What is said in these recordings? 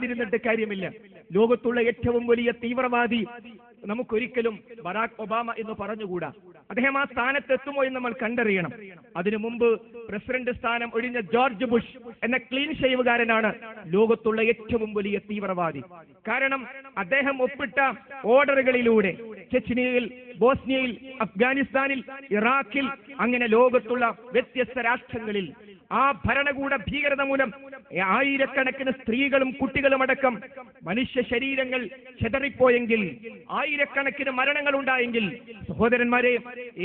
ഇരുന്നിട്ട് കാര്യമില്ല. ലോകത്തുള്ള ഏറ്റവും വലിയ തീവ്രവാദി നമുക്കൊരിക്കലും ബറാക് ഒബാമ എന്ന് പറഞ്ഞുകൂടാ. അദ്ദേഹം ആ സ്ഥാനത്തെത്തുമോ എന്ന് നമ്മൾ കണ്ടറിയണം. അതിനു മുമ്പ് പ്രസിഡന്റ് സ്ഥാനം ഒഴിഞ്ഞ ജോർജ് ബുഷ് എന്ന ക്ലീൻ ഷേവുകാരനാണ് ലോകത്തുള്ള ഏറ്റവും വലിയ തീവ്രവാദി. കാരണം അദ്ദേഹം ഒപ്പിട്ട ഓർഡറുകളിലൂടെ ചെച്നിയയിൽ, ബോസ്നിയയിൽ, അഫ്ഗാനിസ്ഥാനിൽ, ഇറാഖിൽ, അങ്ങനെ ലോകത്തുള്ള വ്യത്യസ്ത രാഷ്ട്രങ്ങളിൽ ആ ഭരണകൂട ഭീകരത മൂലം ആയിരക്കണക്കിന് സ്ത്രീകളും കുട്ടികളും അടക്കം മനുഷ്യ ശരീരങ്ങൾ ചെതറിപ്പോയെങ്കിൽ, ആയിരക്കണക്കിന് മരണങ്ങൾ ഉണ്ടായെങ്കിൽ, സഹോദരന്മാരെ,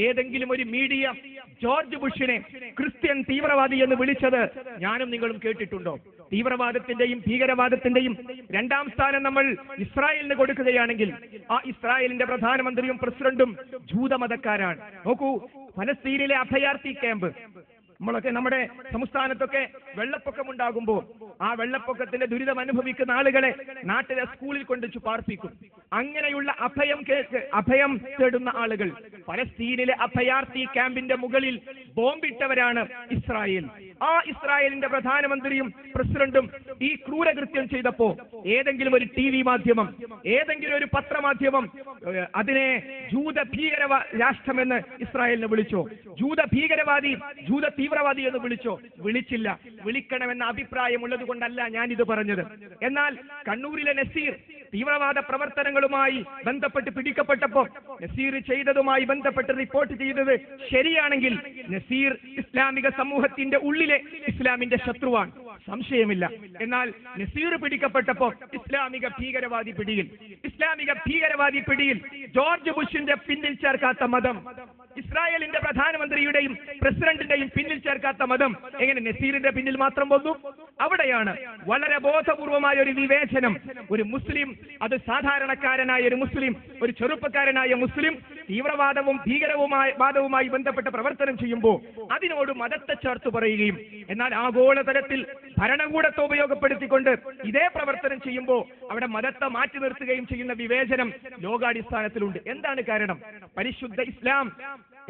ഏതെങ്കിലും ഒരു മീഡിയ ജോർജ് ബുഷിനെ ക്രിസ്ത്യൻ തീവ്രവാദി എന്ന് വിളിച്ചത് ഞാനും നിങ്ങളും കേട്ടിട്ടുണ്ടോ? തീവ്രവാദത്തിന്റെയും ഭീകരവാദത്തിന്റെയും രണ്ടാം സ്ഥാനം നമ്മൾ ഇസ്രായേലിന് കൊടുക്കുകയാണെങ്കിൽ ആ ഇസ്രായേലിന്റെ പ്രധാനമന്ത്രിയും പ്രസിഡന്റും ജൂതമതക്കാരാണ്. നോക്കൂ, ഫലസ്തീനിലെ അഭയാർത്ഥി ക്യാമ്പ്, നമ്മളൊക്കെ നമ്മുടെ സംസ്ഥാനത്തൊക്കെ വെള്ളപ്പൊക്കം ഉണ്ടാകുമ്പോൾ ആ വെള്ളപ്പൊക്കത്തിന്റെ ദുരിതം അനുഭവിക്കുന്ന ആളുകളെ നാട്ടിലെ സ്കൂളിൽ കൊണ്ടുവച്ച് പാർപ്പിക്കും. അങ്ങനെയുള്ള അഭയം തേടുന്ന ആളുകൾ ഫലസ്തീനിലെ അഭയാർത്ഥി ക്യാമ്പിന്റെ മുകളിൽ ബോംബിട്ടവരാണ് ഇസ്രായേൽ. ആ ഇസ്രായേലിന്റെ പ്രധാനമന്ത്രിയും പ്രസിഡന്റും ഈ ക്രൂരകൃത്യം ചെയ്തപ്പോ ഏതെങ്കിലും ഒരു TV മാധ്യമം, ഏതെങ്കിലും ഒരു പത്രമാധ്യമം അതിനെ ജൂത ഭീകര രാഷ്ട്രമെന്ന് ഇസ്രായേലിനെ വിളിച്ചോ? ജൂത ഭീകരവാദി, ജൂത തീവ്രവാദി എന്ന് വിളിച്ചോ? വിളിച്ചില്ല. വിളിക്കണമെന്ന അഭിപ്രായമുള്ളത് കൊണ്ടല്ല ഞാനിത് പറഞ്ഞത്. എന്നാൽ കണ്ണൂരിലെ നസീർ തീവ്രവാദ പ്രവർത്തനങ്ങളുമായി ബന്ധപ്പെട്ട് പിടിക്കപ്പെട്ടപ്പോൾ നസീർ ചെയ്തതുമായി ബന്ധപ്പെട്ട് റിപ്പോർട്ട് ചെയ്തത് ശരിയാണെങ്കിൽ നസീർ ഇസ്ലാമിക സമൂഹത്തിന്റെ ഉള്ളിലെ ഇസ്ലാമിന്റെ ശത്രുവാണ്, സംശയമില്ല. എന്നാൽ നസീർ പിടിക്കപ്പെട്ടപ്പോ ഇസ്ലാമിക ഭീകരവാദി പിടിയിൽ ജോർജ് ബുഷിന്റെ പിന്നിൽ ചേർക്കാത്ത മതം, ഇസ്രായേലിന്റെ പ്രധാനമന്ത്രിയുടെയും പ്രസിഡന്റിന്റെയും പിന്നിൽ ചേർക്കാത്ത മതം എങ്ങനെ നസീറിന്റെ പിന്നിൽ മാത്രം വന്നു? അവിടെയാണ് വളരെ ബോധപൂർവമായ ഒരു വിവേചനം. ഒരു മുസ്ലിം, അത് സാധാരണക്കാരനായ ഒരു മുസ്ലിം, ഒരു ചെറുപ്പക്കാരനായ മുസ്ലിം തീവ്രവാദവും ഭീകരവാദവുമായി ബന്ധപ്പെട്ട പ്രവർത്തനം ചെയ്യുമ്പോൾ അതിനോട് മതത്തെ ചേർത്ത് പറയുകയും, എന്നാൽ ആഗോളതലത്തിൽ ഭരണകൂടത്തെ ഉപയോഗപ്പെടുത്തിക്കൊണ്ട് ഇതേ പ്രവർത്തനം ചെയ്യുമ്പോൾ അവിടെ മതത്തെ മാറ്റി നിർത്തുകയും ചെയ്യുന്ന വിവേചനം ലോകാടിസ്ഥാനത്തിലുണ്ട്. എന്താണ് കാരണം? പരിശുദ്ധ ഇസ്ലാം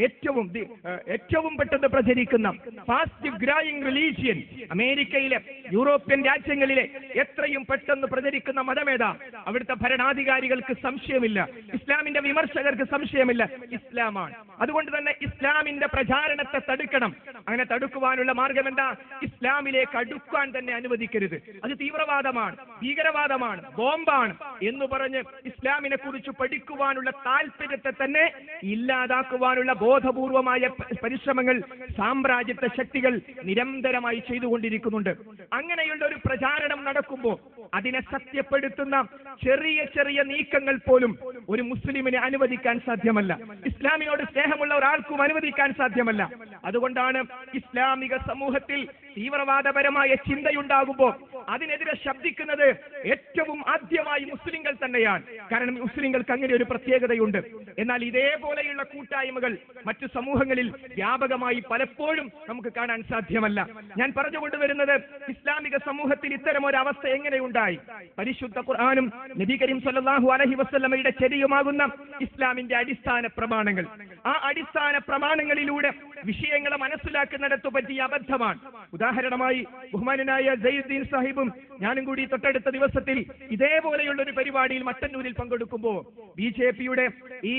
ഏറ്റവും പെട്ടെന്ന് പ്രചരിക്കുന്ന ഫാസ്റ്റ് ഗ്രോയിങ് റിലീജിയൻ, അമേരിക്കയിലെ, യൂറോപ്യൻ രാജ്യങ്ങളിലെ എത്രയും പെട്ടെന്ന് പ്രചരിക്കുന്ന മതമേതാ? അവിടുത്തെ ഭരണാധികാരികൾക്ക് സംശയമില്ല, ഇസ്ലാമിന്റെ വിമർശകർക്ക് സംശയമില്ല, ഇസ്ലാമാണ്. അതുകൊണ്ട് തന്നെ ഇസ്ലാമിന്റെ പ്രചാരണത്തെ തടുക്കണം. അങ്ങനെ തടുക്കുവാനുള്ള മാർഗം എന്താ? ഇസ്ലാമിലേക്ക് അടുക്കാൻ തന്നെ അനുവദിക്കരുത്. അത് തീവ്രവാദമാണ്, ഭീകരവാദമാണ്, ബോംബാണ് എന്ന് പറഞ്ഞ് ഇസ്ലാമിനെ കുറിച്ച് പഠിക്കുവാനുള്ള താല്പര്യത്തെ തന്നെ ഇല്ലാതാക്കുവാനുള്ള ബോധപൂർവമായ പരിശ്രമങ്ങൾ സാമ്രാജ്യത്വ ശക്തികൾ നിരന്തരമായി ചെയ്തുകൊണ്ടിരിക്കുന്നുണ്ട്. അങ്ങനെയുള്ള ഒരു പ്രചാരണം നടക്കുമ്പോൾ അതിനെ സത്യപ്പെടുത്തുന്ന ചെറിയ ചെറിയ നീക്കങ്ങൾ പോലും ഒരു മുസ്ലിമിനെ അനുവദിക്കാൻ സാധ്യമല്ല. ഇസ്ലാമിനോട് സ്നേഹമുള്ള ഒരാൾക്കും അനുവദിക്കാൻ സാധ്യമല്ല. അതുകൊണ്ടാണ് ഇസ്ലാമിക സമൂഹത്തിൽ തീവ്രവാദപരമായ ചിന്തയുണ്ടാകുമ്പോൾ അതിനെതിരെ ശബ്ദിക്കുന്നത് ഏറ്റവും ആദ്യമായി മുസ്ലിങ്ങൾ തന്നെയാണ്. കാരണം മുസ്ലിങ്ങൾക്ക് അങ്ങനെ ഒരു പ്രത്യേകതയുണ്ട്. എന്നാൽ ഇതേപോലെയുള്ള കൂട്ടായ്മകൾ മറ്റു സമൂഹങ്ങളിൽ വ്യാപകമായി പലപ്പോഴും നമുക്ക് കാണാൻ സാധ്യമല്ല. ഞാൻ പറഞ്ഞുകൊണ്ടുവരുന്നത് ഇസ്ലാമിക സമൂഹത്തിൽ ഇത്തരം ഒരു അവസ്ഥ എങ്ങനെയുണ്ടായി? പരിശുദ്ധ ഖുർആനും നബി കരീം സല്ലല്ലാഹു അലൈഹി വസല്ലമയുടെ ചര്യമാകുന്ന ഇസ്ലാമിന്റെ അടിസ്ഥാന പ്രമാണങ്ങൾ, ആ അടിസ്ഥാന പ്രമാണങ്ങളിലൂടെ വിഷയങ്ങളെ മനസ്സിലാക്കുന്നിടത്തു പറ്റിയ അബദ്ധമാണ്. ഉദാഹരണമായി ബഹുമാനനായ സയ്യിദ്ദീൻ സാഹിബും ഞാനും കൂടി തൊട്ടടുത്ത ദിവസത്തിൽ ഇതേപോലെയുള്ള ഒരു പരിപാടിയിൽ മട്ടന്നൂരിൽ പങ്കെടുക്കുമ്പോൾ BJPയുടെ ഈ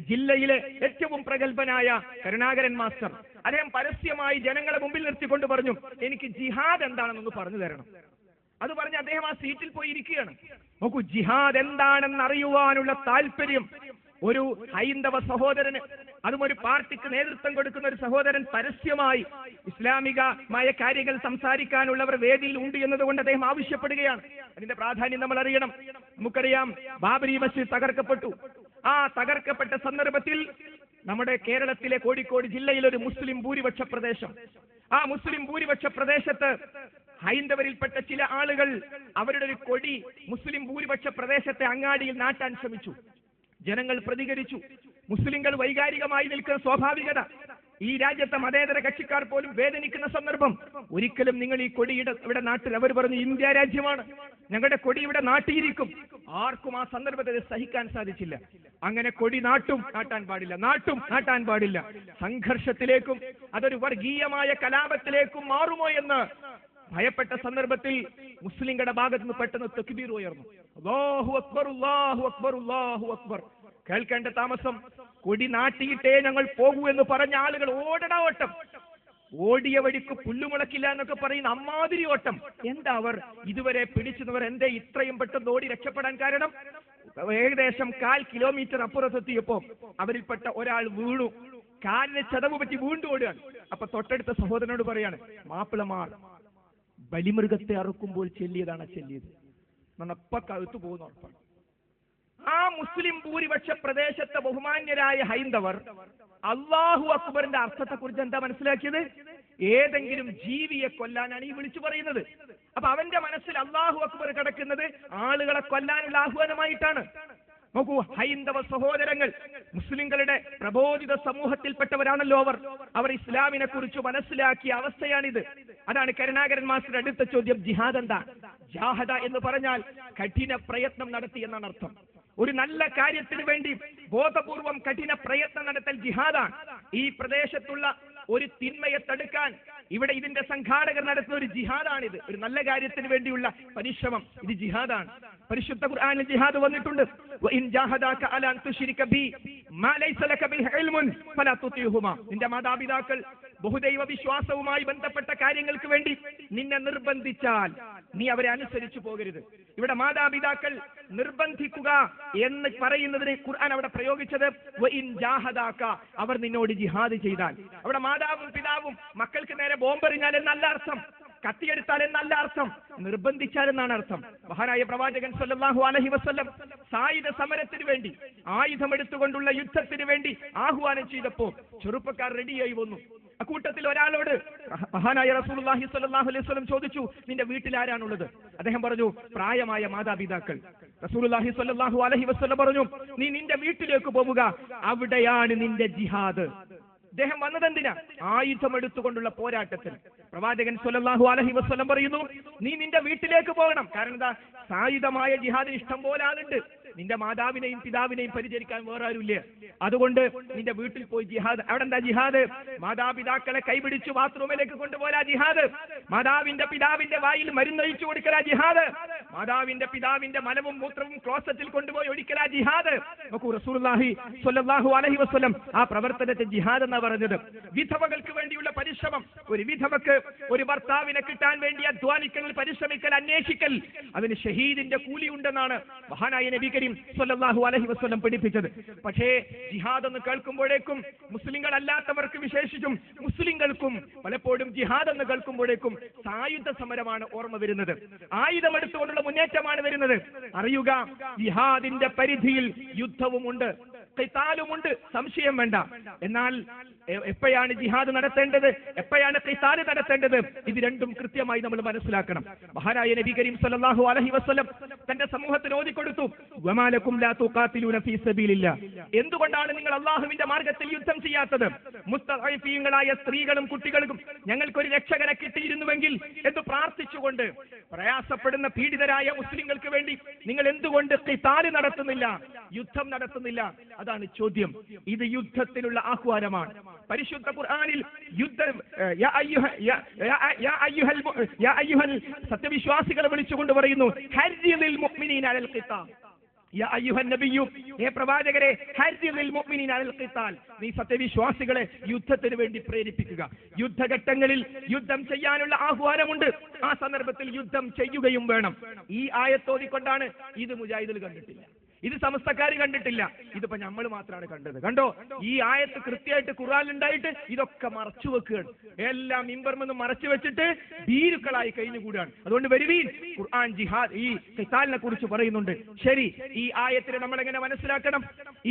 ജില്ലയിലെ ഏറ്റവും പ്രഗത്ഭനായ കരുണാകരൻ മാസ്റ്റർ, അദ്ദേഹം പരസ്യമായി ജനങ്ങളെ മുമ്പിൽ നിർത്തിക്കൊണ്ട് പറഞ്ഞു, എനിക്ക് ജിഹാദ് എന്താണെന്നൊന്ന് പറഞ്ഞു തരണം. അത് പറഞ്ഞ് അദ്ദേഹം ആ സീറ്റിൽ പോയി ഇരിക്കുകയാണ്. നോക്കൂ, ജിഹാദ് എന്താണെന്ന് അറിയുവാനുള്ള താല്പര്യം ഒരു ഹൈന്ദവ സഹോദരന്, അതും ഒരു പാർട്ടിക്ക് നേതൃത്വം കൊടുക്കുന്ന ഒരു സഹോദരൻ പരസ്യമായി ഇസ്ലാമികമായ കാര്യങ്ങൾ സംസാരിക്കാനുള്ളവർ വേദിയിൽ ഉണ്ട് എന്നതുകൊണ്ട് അദ്ദേഹം ആവശ്യപ്പെടുകയാണ്. അതിന്റെ പ്രാധാന്യം നമ്മൾ അറിയണം. നമുക്കറിയാം, ബാബരി മസ്ജിദ് തകർക്കപ്പെട്ടു. ആ തകർക്കപ്പെട്ട സന്ദർഭത്തിൽ നമ്മുടെ കേരളത്തിലെ കോഴിക്കോട് ജില്ലയിലെ ഒരു മുസ്ലിം ഭൂരിപക്ഷ പ്രദേശം, ആ മുസ്ലിം ഭൂരിപക്ഷ പ്രദേശത്ത് ഹൈന്ദവരിൽപ്പെട്ട ചില ആളുകൾ അവരുടെ ഒരു കൊടി മുസ്ലിം ഭൂരിപക്ഷ പ്രദേശത്തെ അങ്ങാടിയിൽ നാട്ടാൻ ശ്രമിച്ചു. ജനങ്ങൾ പ്രതികരിച്ചു. മുസ്ലിങ്ങൾ വൈകാരികമായി നിൽക്കുന്ന സ്വാഭാവികത. ഈ രാജ്യത്തെ മതേതര കക്ഷിക്കാർ പോലും വേദനിക്കുന്ന സന്ദർഭം. ഒരിക്കലും നിങ്ങൾ ഈ കൊടി ഇവിടെ നാട്ടിൽ, അവർ പറഞ്ഞു ഇന്ത്യ രാജ്യമാണ്, ഞങ്ങളുടെ കൊടി ഇവിടെ നാട്ടിയിരിക്കും. ആർക്കും ആ സന്ദർഭത്തെ സഹിക്കാൻ സാധിച്ചില്ല. അങ്ങനെ കൊടി നാട്ടാൻ പാടില്ല. സംഘർഷത്തിലേക്കും അതൊരു വർഗീയമായ കലാപത്തിലേക്കും മാറുമോ എന്ന് ഭയപ്പെട്ട സന്ദർഭത്തിൽ മുസ്ലിങ്ങളുടെ ഭാഗത്ത് നിന്ന് പെട്ടെന്ന് തക്ബീർ ഉയർന്നു. അല്ലാഹു അക്ബർ, അല്ലാഹു അക്ബർ, അല്ലാഹു അക്ബർ. കേൾക്കേണ്ട താമസം. കൊടി നാട്ടിയിട്ടേ ഞങ്ങൾ പോകൂ എന്ന് പറഞ്ഞ ആളുകൾ ഓടടാ ഓട്ടം. ഓടിയ വഴിക്ക് പുല്ലുമുളക്കില്ല എന്നൊക്കെ പറയുന്ന അമ്മാതിരി ഓട്ടം. എന്താ അവർ ഇതുവരെ പിടിച്ചവർ എന്തേ ഇത്രയും പെട്ടെന്ന് ഓടി രക്ഷപ്പെടാൻ കാരണം? ഏകദേശം 1/4 കിലോമീറ്റർ അപ്പുറത്തെത്തിയപ്പോ അവരിൽപ്പെട്ട ഒരാൾ വീണു. കാലിന് ചതവ് പറ്റി വീണ്ടും ഓടുകയാണ്. അപ്പൊ തൊട്ടടുത്ത സഹോദരനോട് പറയാണ്, മാപ്പിളമാർ ബലിമൃഗത്തെ അറുക്കുമ്പോൾ ചെല്ലിയതാണ് ചെല്ലിയത്. നമ്മപ്പ കഴുത്തു പോകുന്ന ഉറപ്പാണ്. ആ മുസ്ലിം ഭൂരിപക്ഷ പ്രദേശത്തെ ബഹുമാന്യരായ ഹൈന്ദവർ അല്ലാഹു അക്ബറിന്റെ അർത്ഥത്തെ കുറിച്ച് എന്താ മനസ്സിലാക്കിയത്? ഏതെങ്കിലും ജീവിയെ കൊല്ലാനാണ് ഈ വിളിച്ചു പറയുന്നത്. അപ്പൊ അവന്റെ മനസ്സിൽ അല്ലാഹു അക്ബർ കിടക്കുന്നത് ആളുകളെ കൊല്ലാനുള്ള ആഹ്വാനമായിട്ടാണ്. നോക്കൂ, ഹൈന്ദവ സഹോദരങ്ങൾ മുസ്ലിങ്ങളുടെ പ്രബോധിത സമൂഹത്തിൽപ്പെട്ടവരാണല്ലോ അവർ ഇസ്ലാമിനെ കുറിച്ച് മനസ്സിലാക്കിയ അവസ്ഥയാണിത്. അതാണ് കരുണാകരൻ മാസ്റ്റർ അടുത്ത ചോദ്യം. ജിഹാദ് എന്താ? ജാഹദ എന്ന് പറഞ്ഞാൽ കഠിന പ്രയത്നം നടത്തി എന്നാണ് അർത്ഥം. ഒരു നല്ല കാര്യത്തിന് വേണ്ടി ബോധപൂർവം കഠിന പ്രയത്നം നടത്തൽ ജിഹാദാണ്. ഈ പ്രദേശത്തുള്ള ഒരു തിന്മയെ തടുക്കാൻ ഇവിടെ ഇതിന്റെ സംഘാടകർ നടത്തുന്ന ഒരു ജിഹാദാണിത്. ഒരു നല്ല കാര്യത്തിന് വേണ്ടിയുള്ള പരിശ്രമം, ഇത് ജിഹാദാണ്. പരിശുദ്ധ ഖുർആനിൽ ജിഹാദ് വന്നിട്ടുണ്ട്. വഇൻ ജാഹദാക അലാ അൻ തുശ്രിക ബി മാ ലൈസ ലക ബിഹി ഇൽമുൻ ഫലാ തുതിഉഹുമാ. നിന്റെ മാതാപിതാക്കൾ ബഹുദൈവ വിശ്വാസവുമായി ബന്ധപ്പെട്ട കാര്യങ്ങൾക്ക് വേണ്ടി നിന്നെ നിർബന്ധിച്ചാൽ നീ അവരെ അനുസരിച്ചു പോകരുത്. ഇവിടെ മാതാപിതാക്കൾ നിർബന്ധിക്കുക എന്ന് പറയുന്നതിന് ഖുർആൻ അവിടെ പ്രയോഗിച്ചത് വഇൻ ജാഹദാക, അവർ നിന്നോട് ജിഹാദ് ചെയ്താൽ. അവിടെ മാതാവും പിതാവും മക്കൾക്ക് നേരെ ബോംബെറിഞ്ഞാൽ എന്നല്ല അർത്ഥം, കത്തിയെടുത്താൽ എന്നല്ല അർത്ഥം, നിർബന്ധിച്ചാൽ എന്നാണ് അർത്ഥം. മഹാനായ പ്രവാചകൻ സല്ലല്ലാഹു അലൈഹി വസല്ലം സായുധ സമരത്തിന് വേണ്ടി, ആയുധമെടുത്തുകൊണ്ടുള്ള യുദ്ധത്തിന് വേണ്ടി ആഹ്വാനം ചെയ്തപ്പോ ചെറുപ്പക്കാർ റെഡിയായി വന്നു. അക്കൂട്ടത്തിൽ ഒരാളോട് മഹാനായ റസൂലുള്ളാഹി സ്വല്ലല്ലാഹു അലൈഹി വസല്ലം ചോദിച്ചു, നിന്റെ വീട്ടിൽ ആരാണുള്ളത്? അദ്ദേഹം പറഞ്ഞു, പ്രായമായ മാതാപിതാക്കൾ. റസൂലുള്ളാഹി സ്വല്ലല്ലാഹു അലൈഹി വസല്ലം പറഞ്ഞു, നീ നിന്റെ വീട്ടിലേക്ക് പോവുക, അവിടെയാണ് നിന്റെ ജിഹാദ്. അദ്ദേഹം വന്നതെന്തിനാ? ആയുധമെടുത്തുകൊണ്ടുള്ള പോരാട്ടത്തിന്. പ്രവാചകൻ സ്വല്ലല്ലാഹു അലൈഹി വസല്ലം പറയുന്നു, നീ നിന്റെ വീട്ടിലേക്ക് പോകണം. കാരണം എന്താ? സായുധമായ ജിഹാദിന് ഇഷ്ടം പോലെ ആളുണ്ട്. നിന്റെ മാതാവിനെയും പിതാവിനെയും പരിചരിക്കാൻ വേറെ ആരുമില്ല. അതുകൊണ്ട് നിന്റെ വീട്ടിൽ പോയി ജിഹാദ്. അവിടെ എന്താ ജിഹാദ്? മാതാപിതാക്കളെ കൈപിടിച്ചു ബാത്റൂമിലേക്ക് കൊണ്ടുപോലാ ജിഹാദ്. മാതാവിന്റെ പിതാവിന്റെ വായിൽ മരുന്നൊഴിച്ചു കൊടുക്കലാ ജിഹാദ്. മാതാവിന്റെ പിതാവിന്റെ മലവും മൂത്രവും ക്ലോസറ്റിൽ കൊണ്ടുപോയി ഒഴിക്കലാ ജിഹാദ്. നോക്കൂ, റസൂലുള്ളാഹി സ്വല്ലല്ലാഹു അലൈഹി വസല്ലം ആ പ്രവർത്തനത്തെ ജിഹാദ് എന്നാ പറഞ്ഞത്. വിധവകൾക്ക് വേണ്ടിയുള്ള പരിശ്രമം. ഒരു വിധവക്ക് ഒരു ഭർത്താവിനെ കിട്ടാൻ വേണ്ടി അധ്വാനിക്കൽ, പരിശ്രമിക്കൽ, അന്വേഷിക്കൽ, അതിന് ഷഹീദിന്റെ കൂലിയുണ്ടെന്നാണ് മഹാനായ നബി കരീം സ്വല്ലല്ലാഹു അലൈഹി വസല്ലം പഠിപ്പിച്ചത്. പക്ഷേ ജിഹാദ് എന്ന് കേൾക്കുമ്പോഴേക്കും മുസ്ലിങ്ങൾ അല്ലാത്തവർക്ക്, വിശേഷിച്ചും മുസ്ലിങ്ങൾക്കും പലപ്പോഴും ജിഹാദ് എന്ന് കേൾക്കുമ്പോഴേക്കും സായുധ സമരമാണ് ഓർമ്മ വരുന്നത്. ആയുധമെടുത്തുകൊണ്ടുള്ള മുന്നേറ്റമാണ് വരുന്നത്. അറിയുക, ജിഹാദിന്റെ പരിധിയിൽ യുദ്ധവുമുണ്ട്, ഖിതാലുമുണ്ട്, സംശയം വേണ്ട. എന്നാൽ എപ്പോഴാണ് ജിഹാദ് നടത്തേണ്ടത്, എപ്പോഴാണ് ഖിതാൽ നടത്തേണ്ടത്, ഇത് രണ്ടും കൃത്യമായി നമ്മൾ മനസ്സിലാക്കണം. മഹാനായ നബി കരീം സ്വല്ലല്ലാഹു അലൈഹി വസല്ലം തന്റെ സമൂഹത്തിന് ഓതിക്കൊടുത്തു, വമാലക്കും ലാ തുഖാതിലൂന ഫീ സബീലില്ലാഹ്. എന്തുകൊണ്ടാണ് നിങ്ങൾ അല്ലാഹുവിന്റെ മാർഗ്ഗത്തിൽ യുദ്ധം ചെയ്യാത്തത്? മുസ്തഅഫീങ്ങളായ സ്ത്രീകളും കുട്ടികൾക്കും ഞങ്ങൾക്കൊരു രക്ഷകനെ കിട്ടിയിരുന്നുവെങ്കിൽ എന്ന് പ്രാർത്ഥിച്ചുകൊണ്ട് പ്രയാസപ്പെടുന്ന പീഡിതരായ മുസ്ലിങ്ങൾക്ക് വേണ്ടി നിങ്ങൾ എന്തുകൊണ്ട് ഖിതാൽ നടത്തുന്നില്ല, യുദ്ധം നടത്തുന്നില്ല? അതാണ് ചോദ്യം. ഇത് യുദ്ധത്തിനുള്ള ആഹ്വാനമാണ്. പരിശുദ്ധ ഖുർആനിൽ സത്യവിശ്വാസികളെ വിളിച്ചുകൊണ്ട് പറയുന്നു, ഹർജിലിൽ മുഅ്മിനീന അലൽ ഖിതാൽ. യാ അയ്യുഹൻ നബിയ്യു, ഹേ പ്രവാചകരെ, ഹർജിലിൽ മുഅ്മിനീന അലൽ ഖിതാൽ, നീ സത്യവിശ്വാസികളെ യുദ്ധത്തിന് വേണ്ടി പ്രേരിപ്പിക്കുക. യുദ്ധഘട്ടങ്ങളിൽ യുദ്ധം ചെയ്യാനുള്ള ആഹ്വാനമുണ്ട്. ആ സന്ദർഭത്തിൽ യുദ്ധം ചെയ്യുകയും വേണം. ഈ ആയത്തോതിക്കൊണ്ടാണ് ഇത് മുജാഹിദുൽ കണ്ടിട്ടില്ല, ഇത് സമസ്തക്കാർ കണ്ടിട്ടില്ല, ഇതിപ്പോ നമ്മൾ മാത്രമാണ് കണ്ടത്. കണ്ടോ, ഈ ആയത്ത് കൃത്യമായിട്ട് ഖുർആനിലുണ്ടായിട്ട് ഇതൊക്കെ മറച്ചു വെക്കുകയാണ്. എല്ലാം മിമ്പർമെന്ന് മറച്ചു വെച്ചിട്ട് ഭീരുക്കളായി കഴിഞ്ഞുകൂടാണ്. അതുകൊണ്ട് വരുവീൻ, ഖുർആൻ ജിഹാദ്, ഈ ഖിതാലിനെ കുറിച്ച് പറയുന്നുണ്ട്. ശരി, ഈ ആയത്തിനെ നമ്മൾ എങ്ങനെ മനസ്സിലാക്കണം,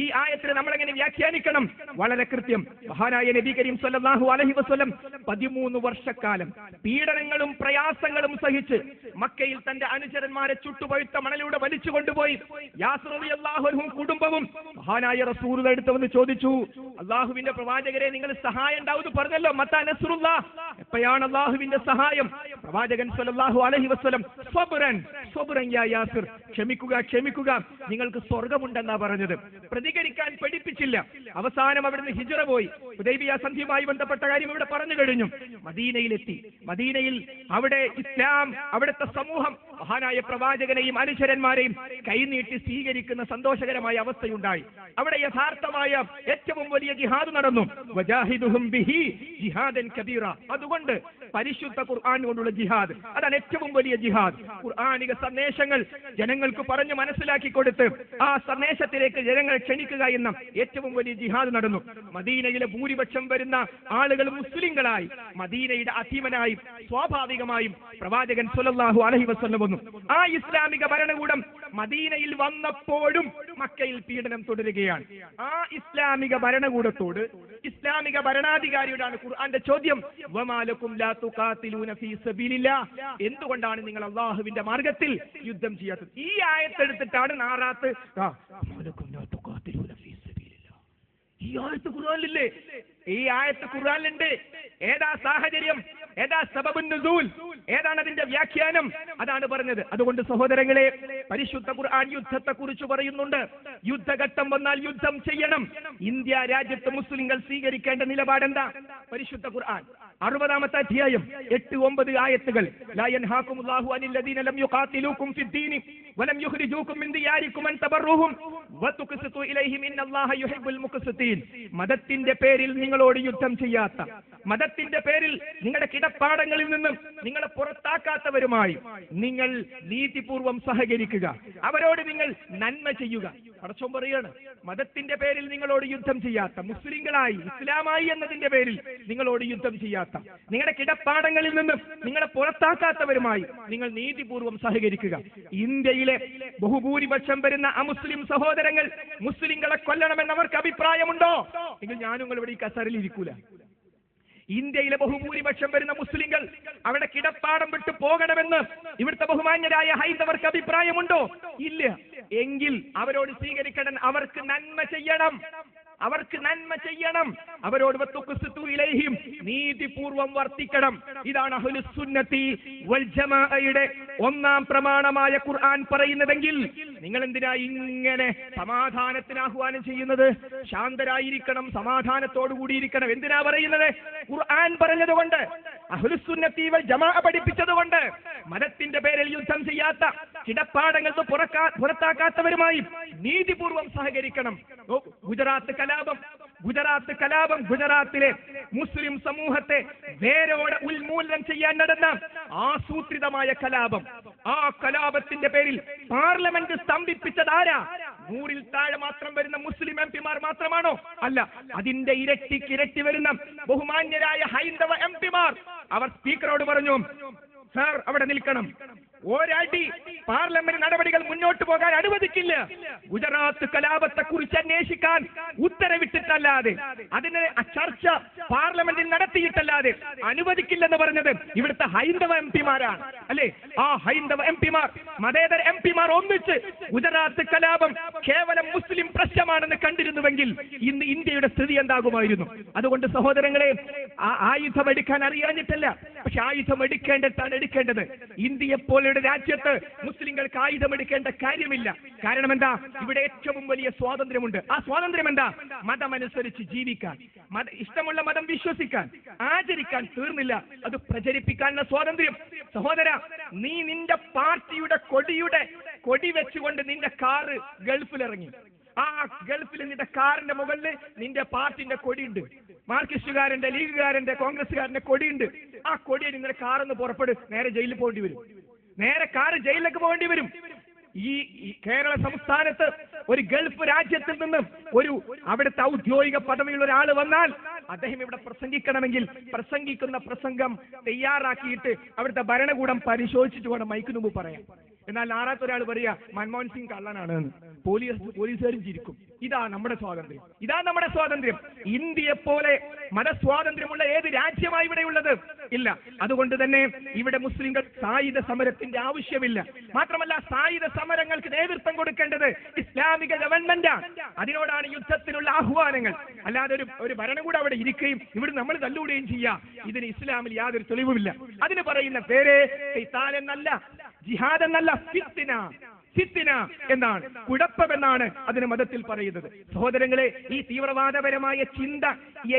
ഈ ആയത്തിനെ നമ്മൾ എങ്ങനെ വ്യാഖ്യാനിക്കണം? വളരെ കൃത്യം. മഹാനായ നബി കരീം സ്വല്ലല്ലാഹു അലൈഹി വസല്ലം 13 വർഷക്കാലം പീഡനങ്ങളും പ്രയാസങ്ങളും സഹിച്ച് മക്കയിൽ തന്റെ അനുചരന്മാരെ ചുട്ടുപഴുത്ത മണലൂടെ വലിച്ചു കൊണ്ടുപോയി യാസ്ർ റളിയല്ലാഹു അൻഹും കുടുംബവും മഹാനായ റസൂലുള്ളാഹിയുടെ അടുത്ത് വന്ന് ചോദിച്ചു, അള്ളാഹുവിന്റെ പ്രവാചകരെ, നിങ്ങൾ സഹായം ഉണ്ടാവുമെന്ന് പറഞ്ഞല്ലോ, മത്താ നസ്റുല്ലാഹ്, എപ്പോഴാണ് അള്ളാഹുവിന്റെ സഹായം? പ്രവാചകൻ സ്വല്ലല്ലാഹു അലൈഹി വസല്ലം സ്വബ്റൻ യാ യാസിർ, ക്ഷമിക്കുക, നിങ്ങൾക്ക് സ്വർഗമുണ്ടെന്നാ പറഞ്ഞത്. പ്രതികരിക്കാൻ പഠിപ്പിച്ചില്ല. അവസാനം അവിടുന്ന് ഹിജ്റ പോയി. ഹുദൈബിയ സന്ധിയുമായി ബന്ധപ്പെട്ട കാര്യം ഇവിടെ പറഞ്ഞു കഴിഞ്ഞു. മദീനയിലെത്തി. മദീനയിൽ അവിടെ ഇസ്ലാം, അവിടുത്തെ സമൂഹം മഹാനായ പ്രവാചകനെയും അനുചരന്മാരെയും കൈനീട്ടി സ്വീകരിക്കുന്ന സന്തോഷകരമായ അവസ്ഥയുണ്ടായി. അവിടെ യഥാർത്ഥമായ ഏറ്റവും വലിയ ജിഹാദ് നടന്നു. വജാഹിദുഹും ബിഹി ജിഹാദൻ കബീറ. അതുകൊണ്ട് പരിശുദ്ധ ഖുർആൻ കൊണ്ടുള്ള ജിഹാദ്, അതാണ് ഏറ്റവും വലിയ ജിഹാദ്. ഖുർആനിക സന്ദേശങ്ങൾ ജനങ്ങൾക്ക് പറഞ്ഞു മനസ്സിലാക്കി കൊടുത്ത് ആ സന്ദേശത്തിലേക്ക് ജനങ്ങളെ ക്ഷണിക്കുക എന്ന ഏറ്റവും വലിയ ജിഹാദ് നടന്നു. മദീനയിലെ ഭൂരിപക്ഷം വരുന്ന ആളുകൾ മുസ്ലിങ്ങളായി. മദീനയുടെ അധീമനായി സ്വാഭാവികമായും പ്രവാചകൻ സ്വല്ലല്ലാഹു അലൈഹി വസല്ലം വന്നു. ആ ഇസ്ലാമിക ഭരണകൂടം മദീനയിൽ വന്നപ്പോഴും മക്കയിൽ പീഡനം തുടരുകയാണ്. ആ ഇസ്ലാമിക ഭരണകൂടത്തോട് ഇസ്ലാമിക ഭരണാധികാരിയോടാണ് ഖുർആന്റെ ചോദ്യം, വമാലക്കും ലാ തുഖാതിലൂന ഫീ സബീലില്ലാഹ്, എന്തുകൊണ്ടാണ് നിങ്ങൾ അല്ലാഹുവിന്റെ മാർഗത്തിൽ യുദ്ധം ചെയ്യാത്തത്? ഈ ആയത്തെടുത്തിട്ടാണ് നാറാത്ത് ഈ ആയത്ത് ഖുർആനിലില്ലേ? ഈ ആയത്ത് ഖുർആനിലുണ്ട്. ഏതാ സാഹചര്യം? ഏതാ സബബുൻ നുസൂൽ? ഏതാണ് അതിന്റെ വ്യാഖ്യാനം? അതാണ് പറഞ്ഞത്. അതുകൊണ്ട് സഹോദരങ്ങളെ, പരിശുദ്ധ ഖുർആൻ യുദ്ധത്തെ കുറിച്ച് പറയുന്നുണ്ട്. യുദ്ധഘട്ടം വന്നാൽ യുദ്ധം ചെയ്യണം. ഇന്ത്യ രാജ്യത്ത് മുസ്ലിങ്ങൾ സ്വീകരിക്കേണ്ട നിലപാടെന്താ? പരിശുദ്ധ ഖുർആൻ 60-ാമത്തെ അധ്യായം 8-9 ആയത്തുകൾ. ലാ യൻഹാകുമുല്ലാഹു അനിൽ ലദീന ലം യുഖാതിലൂകും ഫിദ്ദീനി വലം യുഖ്രിജൂകും മിൻ ദിയാരികും അൻ തബറൂഹും വതുഖ്സിതു ഇലൈഹിം ഇന്നല്ലാഹ യുഹിബ്ബുൽ മുഖ്സിതീൻ. മതത്തിന്റെ പേരിൽ നിങ്ങളോട് യുദ്ധം ചെയ്യാത്ത, മതത്തിന്റെ പേരിൽ നിങ്ങളുടെ കിടപ്പാടങ്ങളിൽ നിന്നും നിങ്ങളെ പുറത്താക്കാത്തവരുമായി നിങ്ങൾ നീതിപൂർവം സഹകരിക്കുക. അവരോട് നിങ്ങൾ നന്മ ചെയ്യുക. പടച്ചോൻ പറയാണ്, മതത്തിന്റെ പേരിൽ നിങ്ങളോട് യുദ്ധം ചെയ്യാത്ത, മുസ്ലിങ്ങളായി ഇസ്ലാമായി എന്നതിന്റെ പേരിൽ നിങ്ങളോട് യുദ്ധം ചെയ്യാത്ത, നിങ്ങളുടെ കിടപ്പാടങ്ങളിൽ നിന്നും നിങ്ങളെ പുറത്താക്കാത്തവരുമായി നിങ്ങൾ നീതിപൂർവം സഹകരിക്കുക. ഇന്ത്യയിലെ ബഹുഭൂരിപക്ഷം വരുന്ന അമുസ്ലിം സഹോദരങ്ങൾ മുസ്ലിങ്ങളെ കൊല്ലണമെന്നവർക്ക് അഭിപ്രായമുണ്ടോ? എങ്കിൽ ഞാനും ഇവിടെ ഈ കസറിൽ ഇരിക്കൂല. ഇന്ത്യയിലെ ബഹുഭൂരിപക്ഷം വരുന്ന മുസ്ലിങ്ങൾ അവിടെ കിടപ്പാടം വിട്ടു പോകണമെന്ന് ഇവിടുത്തെ ബഹുമാന്യരായ ഹൈന്ദവർക്ക് അഭിപ്രായമുണ്ടോ? ഇല്ല. എങ്കിൽ അവരോട് സ്വീകരിക്കണം, അവർക്ക് നന്മ ചെയ്യണം. അവരോട് നീതിപൂർവം വർത്തിക്കണം. ഇതാണ് അഹ്ലുസ് സുന്നത്തി വൽ ജമാഅയുടെ ഒന്നാം പ്രമാണമായ ഖുർആൻ പറയുന്നതെങ്കിൽ നിങ്ങൾ എന്തിനാ ഇങ്ങനെ സമാധാനത്തിന് ആഹ്വാനം ചെയ്യുന്നത്? ശാന്തരായിരിക്കണം, സമാധാനത്തോടു കൂടിയിരിക്കണം. എന്തിനാ പറയുന്നത്? ഖുർആൻ പറഞ്ഞതുകൊണ്ട്, അഹ്ലുസ് സുന്നത്തി വൽ ജമാഅ പഠിപ്പിച്ചതുകൊണ്ട്. മതത്തിന്റെ പേരിൽ യുദ്ധം ചെയ്യാത്ത, കിടപ്പാടങ്ങൾക്ക് പുറത്താക്കാത്തവരുമായി നീതിപൂർവം സഹകരിക്കണം. ഗുജറാത്ത് കലാപം ഗുജറാത്തിലെ മുസ്ലിം സമൂഹത്തെ വേരോടെ ഉന്മൂലനം ചെയ്യാൻ നടന്ന ആസൂത്രിതമായ കലാപം. ആ കലാപത്തിന്റെ പേരിൽ പാർലമെന്റ് സ്തംഭിപ്പിച്ചതാരാ? 100-ൽ താഴെ മാത്രം വരുന്ന മുസ്ലിം എംപിമാർ മാത്രമാണോ? അല്ല, അതിന്റെ ഇരട്ടി വരുന്ന ബഹുമാന്യരായ ഹൈന്ദവ എംപിമാർ. അവർ സ്പീക്കറോട് പറഞ്ഞു, സാർ അവിടെ നിൽക്കണം, ഒരടി പാർലമെന്റ് നടപടികൾ മുന്നോട്ട് പോകാൻ അനുവദിക്കില്ല. ഗുജറാത്ത് കലാപത്തെ കുറിച്ച് അന്വേഷിക്കാൻ ഉത്തരവിട്ടിട്ടല്ലാതെ, അതിന് ചർച്ച പാർലമെന്റിൽ നടത്തിയിട്ടല്ലാതെ അനുവദിക്കില്ലെന്ന് പറഞ്ഞത് ഇവിടുത്തെ ഹൈന്ദവ എംപിമാരാണ്, അല്ലെ? ആ ഹൈന്ദവ എംപിമാർ, മതേതര എംപിമാർ ഒന്നിച്ച് ഗുജറാത്ത് കലാപം കേവലം മുസ്ലിം പ്രശ്നമാണെന്ന് കണ്ടിരുന്നുവെങ്കിൽ ഇന്ന് ഇന്ത്യയുടെ സ്ഥിതി എന്താകുമായിരുന്നു? അതുകൊണ്ട് സഹോദരങ്ങളെ, ആയുധമെടുക്കാൻ അറിയാഞ്ഞിട്ടല്ല, പക്ഷെ ആയുധം എടുക്കേണ്ടത്. ഇന്ത്യയെപ്പോലെയുള്ള രാജ്യത്ത് മുസ്ലിങ്ങൾക്ക് ആയുധമെടുക്കേണ്ട കാര്യമില്ല. കാരണം എന്താ? ഇവിടെ ഏറ്റവും വലിയ സ്വാതന്ത്ര്യമുണ്ട്. ആ സ്വാതന്ത്ര്യം എന്താ? മതമനുസരിച്ച് ജീവിക്കാൻ, ഇഷ്ടമുള്ള മതം വിശ്വസിക്കാൻ, ആചരിക്കാൻ. തീർന്നില്ല, അത് പ്രചരിപ്പിക്കാനുള്ള സ്വാതന്ത്ര്യം. സഹോദര, നീ നിന്റെ പാർട്ടിയുടെ കൊടി വെച്ചുകൊണ്ട് നിന്റെ കാറ് ഗൾഫിലിറങ്ങി. ആ ഗൾഫിൽ നിന്റെ കാറിന്റെ മുകളിൽ നിന്റെ പാർട്ടിന്റെ കൊടിയുണ്ട്. മാർക്സിസ്റ്റുകാരന്റെ, ലീഗുകാരന്റെ, കോൺഗ്രസ്സുകാരന്റെ കൊടിയുണ്ട്. ആ കൊടിയെ നിങ്ങളുടെ കാറിന്ന് പുറപ്പെട്ട് നേരെ ജയിലിൽ പോകേണ്ടി വരും. നേരെ കാറ് ജയിലിലേക്ക് പോകേണ്ടി വരും. ഈ കേരള സംസ്ഥാനത്ത് ഒരു ഗൾഫ് രാജ്യത്തിൽ നിന്ന് അവിടുത്തെ ഔദ്യോഗിക പദവിയുള്ള ഒരാൾ വന്നാൽ അദ്ദേഹം ഇവിടെ പ്രസംഗിക്കണമെങ്കിൽ പ്രസംഗിക്കുന്ന പ്രസംഗം തയ്യാറാക്കിയിട്ട് അവിടുത്തെ ഭരണകൂടം പരിശോധിച്ചിട്ട് വേണം മൈക്കിന് മുമ്പ് പറയാൻ. എന്നാൽ ആറാത്തൊരാൾ പറയാ മൻമോഹൻ സിംഗ് കള്ളനാണ് എന്ന്. പോലീസുകാരും ചിരിക്കും. ഇതാ നമ്മുടെ സ്വാതന്ത്ര്യം, ഇതാ നമ്മുടെ സ്വാതന്ത്ര്യം. ഇന്ത്യയെ പോലെ മതസ്വാതന്ത്ര്യമുള്ള ഏത് രാജ്യമായി ഇവിടെ ഉള്ളത്? ഇല്ല. അതുകൊണ്ട് തന്നെ ഇവിടെ മുസ്ലിംകൾ സായുധ സമരത്തിന്റെ ആവശ്യമില്ല. മാത്രമല്ല, സായുധ സമരങ്ങൾക്ക് നേതൃത്വം കൊടുക്കേണ്ടത് ഇസ്ലാമിക ഗവൺമെന്റാണ്. അതിനോടാണ് യുദ്ധത്തിനുള്ള ആഹ്വാനങ്ങൾ. അല്ലാതെ ഒരു ഭരണകൂടം അവിടെ ഇരിക്കുകയും ഇവിടെ നമ്മൾ തല്ലുകൂടുകയും ചെയ്യാം. ഇതിന് ഇസ്ലാമിൽ യാതൊരു തെളിവുമില്ല. അതിന് പറയുന്ന പേര് ഖിതാൽ എന്നല്ല, ജിഹാദ് എന്നല്ല, ഫിത്ന എന്നാണ്, കുഴപ്പമെന്നാണ് അതിന് മതത്തിൽ പറയുന്നത്. സഹോദരങ്ങളെ, ഈ തീവ്രവാദപരമായ ചിന്ത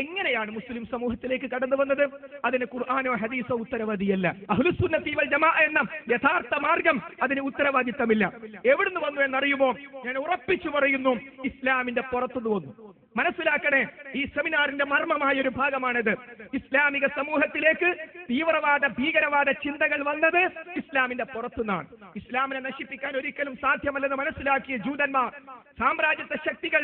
എങ്ങനെയാണ് മുസ്ലിം സമൂഹത്തിലേക്ക് കടന്നു വന്നത്? അതിന് ഖുർആനോ ഹദീസോ ഉത്തരവാദിയല്ല. അഹ്ലുസുന്നത്തി വൽ ജമാഅ എന്ന യഥാർത്ഥ മാർഗം അതിന് ഉത്തരവാദിത്തമില്ല. എവിടുന്ന് വന്നു എന്നറിയുമോ? ഞാൻ ഉറപ്പിച്ചു പറയുന്നു, ഇസ്ലാമിന്റെ പുറത്തുനിന്ന് വന്നു. മനസ്സിലാക്കണേ, ഈ സെമിനാറിന്റെ മർമ്മമായ ഒരു ഭാഗമാണിത്. ഇസ്ലാമിക സമൂഹത്തിലേക്ക് തീവ്രവാദ ഭീകരവാദ ചിന്തകൾ വന്നത് ഇസ്ലാമിന്റെ പുറത്തുനിന്നാണ്. ഇസ്ലാമിനെ നശിപ്പിക്കാൻ ഒരിക്കലും സാധ്യമല്ലെന്ന് മനസ്സിലാക്കിയ ജൂതന്മാർ, സാമ്രാജ്യത്വ ശക്തികൾ,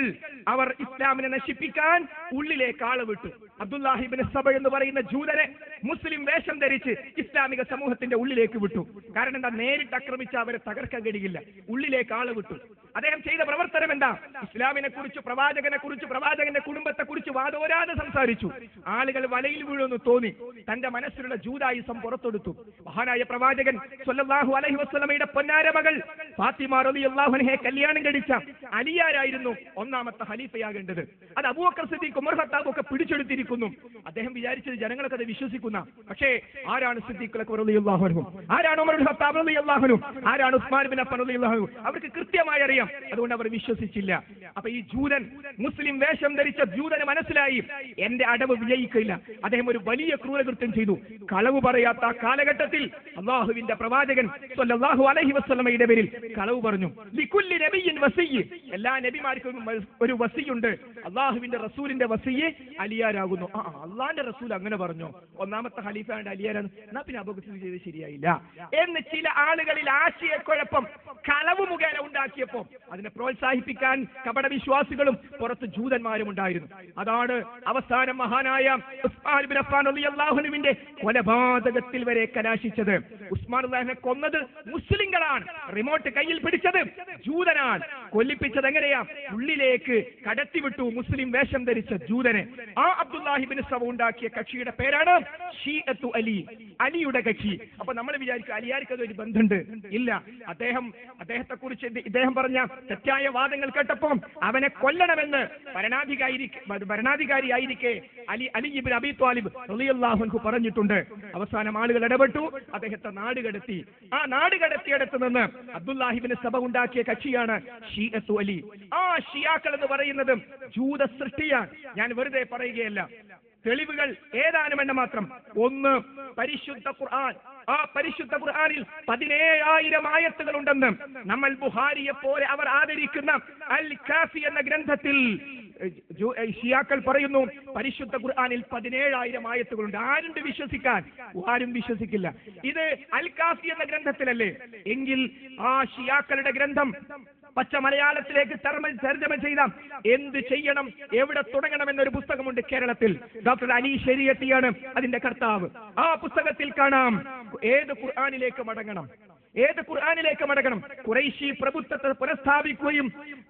അവർ ഇസ്ലാമിനെ നശിപ്പിക്കാൻ ഉള്ളിലേക്ക് ആള് വിട്ടു. അബ്ദുല്ലാഹി ഇബ്നു സബ എന്ന് പറയുന്ന ജൂതനെ മുസ്ലിം വേഷം ധരിച്ച് ഇസ്ലാമിക സമൂഹത്തിന്റെ ഉള്ളിലേക്ക് വിട്ടു. കാരണം എന്താ? നേരിട്ട് ആക്രമിച്ച് അവരെ തകർക്കാൻ കഴിയില്ല. ഉള്ളിലേക്ക് ആള് വിട്ടു. അദ്ദേഹം ചെയ്ത പ്രവർത്തനം എന്താ? ഇസ്ലാമിനെ കുറിച്ച്, പ്രവാചകനെ കുറിച്ച്, പ്രവാചകന്റെ കുടുംബത്തെ കുറിച്ച് വാദോരാതെ സംസാരിച്ചു. ആളുകൾ വലയിൽ വീഴുമെന്ന് തോന്നി. തന്റെ മനസ്സിലുള്ള ജൂതായുസം പുറത്തെടുത്തു. മഹാനായ പ്രവാചകൻ സ്വല്ലല്ലാഹു അലൈഹി വസല്ലമയുടെ പൊന്നാര മകൾ ഫാത്തിമ റളിയല്ലാഹു അൻഹയെ കല്യാണം കഴിച്ച അലിയാരായിരുന്നു ഒന്നാമത്തെ ഖലീഫയാകേണ്ടത്. അത് അബൂബക്കർ സിദ്ദീഖ്, ഉമർ ഖത്താബ് ഒക്കെ പിടിച്ചെടുത്തിരിക്കുന്നു. അദ്ദേഹം വിചാരിച്ചത് ജനങ്ങളൊക്കെ അത് വിശ്വസിക്കുന്ന. പക്ഷേ ആരാണ് സിദ്ദീഖ് റളിയല്ലാഹു അൻഹു? ആരാണ് ഉമർ ഖത്താബ് റളിയല്ലാഹു അൻഹു? ആരാണ് ഉസ്മാൻ ബിൻ അഫ്ഫാൻ റളിയല്ലാഹു അൻഹു? അവർക്ക് കൃത്യമായി അറിയാം. അതുകൊണ്ട് അവർ വിശ്വസിച്ചില്ല. അപ്പൊ ഈ ജൂതൻ, മുസ്ലിം വേഷം ധരിച്ച ജൂതന് മനസ്സിലായി, എന്റെ അടവ് വിജയിക്കില്ല. അദ്ദേഹം ഒരു വലിയ ക്രൂരകൃത്യം ചെയ്തു. കളവ് പറയാത്ത കാലഘട്ടത്തിൽ അല്ലാഹുവിന്റെ പ്രവാചകൻ സ്വല്ലല്ലാഹു അലൈഹി വസല്ലമയുടെ പേരിൽ കളവ് പറഞ്ഞു. ലികുല്ലി നബിയ്യിൻ വസിയ്യ്, എല്ലാ നബിമാർക്കും ഒരു വസിയുണ്ട്. അല്ലാഹുവിന്റെ റസൂലിന്റെ വസിയ്യ് അലിയാരാകുന്നു. അള്ളാന്റെ റസൂൽ അങ്ങനെ പറഞ്ഞു, ഒന്നാമത്തെ ഖലീഫയുടെ അലിയാരാണ്, എന്നാ പിന്നെ അബൂബക്കർ ചെയ്ത് ശരിയായില്ല എന്ന് ചില ആളുകളിൽ ആശയക്കുഴപ്പം കളവ് മുഖേന ഉണ്ടാക്കിയപ്പോ അതിനെ പ്രോത്സാഹിപ്പിക്കാൻ കപട വിശ്വാസികളും പുറത്ത് ജൂതന്മാരും ഉണ്ടായിരുന്നു. അതാണ് അവസാനം മഹാനായ ഉസ്മാൻ ബിൻ അഫ്ഫാൻ റളിയല്ലാഹു അൻഹുവിന്റെ കൊലപാതകത്തിൽ വരെ കലാശിച്ചത്. ഉസ്മാൻ റളിയല്ലാഹുവിനെ കൊന്നത് മുസ്ലിങ്ങളാണ്, റിമോട്ട് കയ്യിൽ പിടിച്ചത് ജൂതനാണ്. കൊല്ലിപ്പിച്ചത് എങ്ങനെയാ? ഉള്ളിലേക്ക് കടത്തിവിട്ടു മുസ്ലിം വേഷം ധരിച്ച ജൂതനെ. ആ അബ്ദുല്ലാഹി ഇബ്നു സബ ഉണ്ടാക്കിയ കക്ഷിയുടെ പേരാണ് ഷീഅത്തു അലി, അലിയുടെ കക്ഷി. അപ്പൊ നമ്മൾ വിചാരിക്കും അലിയാർക്ക് അതൊരു ബന്ധമുണ്ട്. ഇല്ല. അദ്ദേഹത്തെ കുറിച്ച് ഇദ്ദേഹം പറഞ്ഞ തെറ്റായ വാദങ്ങൾ കേട്ടപ്പോ അവനെ കൊല്ലണമെന്ന് ഭരണാധികാരിയായിരിക്കെ അലി ഇബ്നു അബീ ത്വാലിബ് റളിയല്ലാഹു അൻഹു പറഞ്ഞിട്ടുണ്ട്. അവസാനം ആളുകൾ ഇടപെട്ടു, അദ്ദേഹത്തെ നാടുകടത്തി. ആ നാടുകടത്തിയടുത്ത് നിന്ന് അബ്ദുല്ലാഹി ഇബ്നു സബ ഉണ്ടാക്കിയ കക്ഷിയാണ് ഷീഅത്തു അലി. ആ ഷിയാക്കൾ എന്ന് പറയുന്നത് ജൂത സൃഷ്ടിയാണ്. ഞാൻ വെറുതെ പറയുകയല്ല. തെളിവുകൾ ഏതാനും എണ്ണം മാത്രം. ഒന്ന്, പരിശുദ്ധ ഖുർആൻ. ആ പരിശുദ്ധ ഖുർആനിൽ 17,000 ആയത്തുകൾ ഉണ്ടെന്ന് നമ്മൾ ബുഖാരിയെ പോലെ അവർ ആദരിക്കുന്ന അൽ കാഫി എന്ന ഗ്രന്ഥത്തിൽ ഷിയാക്കൾ പറയുന്നു. പരിശുദ്ധ ഖുർആനിൽ 17,000 ആയത്തുകളുണ്ട്. ആരുണ്ട് വിശ്വസിക്കാൻ? ആരും വിശ്വസിക്കില്ല. ഇത് അൽ കാഫി എന്ന ഗ്രന്ഥത്തിലല്ലേ? എങ്കിൽ ആ ഷിയാക്കളുടെ ഗ്രന്ഥം പച്ച മലയാളത്തിലേക്ക് തർജ്ജമ ചെയ്ത എന്ത് ചെയ്യണം, എവിടെ തുടങ്ങണം എന്നൊരു പുസ്തകമുണ്ട് കേരളത്തിൽ. ഡോക്ടർ അലി ശരീഅത്തിയാണ് അതിന്റെ കർത്താവ്. ആ പുസ്തകത്തിൽ കാണാം ഏത് ഖുർആനിലേക്ക് മടങ്ങണം, ഏത് ഖുർആനിലേക്ക് മടങ്ങണം. ഖുറൈശി പ്രഭുത്വത്തെ പുനഃസ്ഥാപിക്കുകയും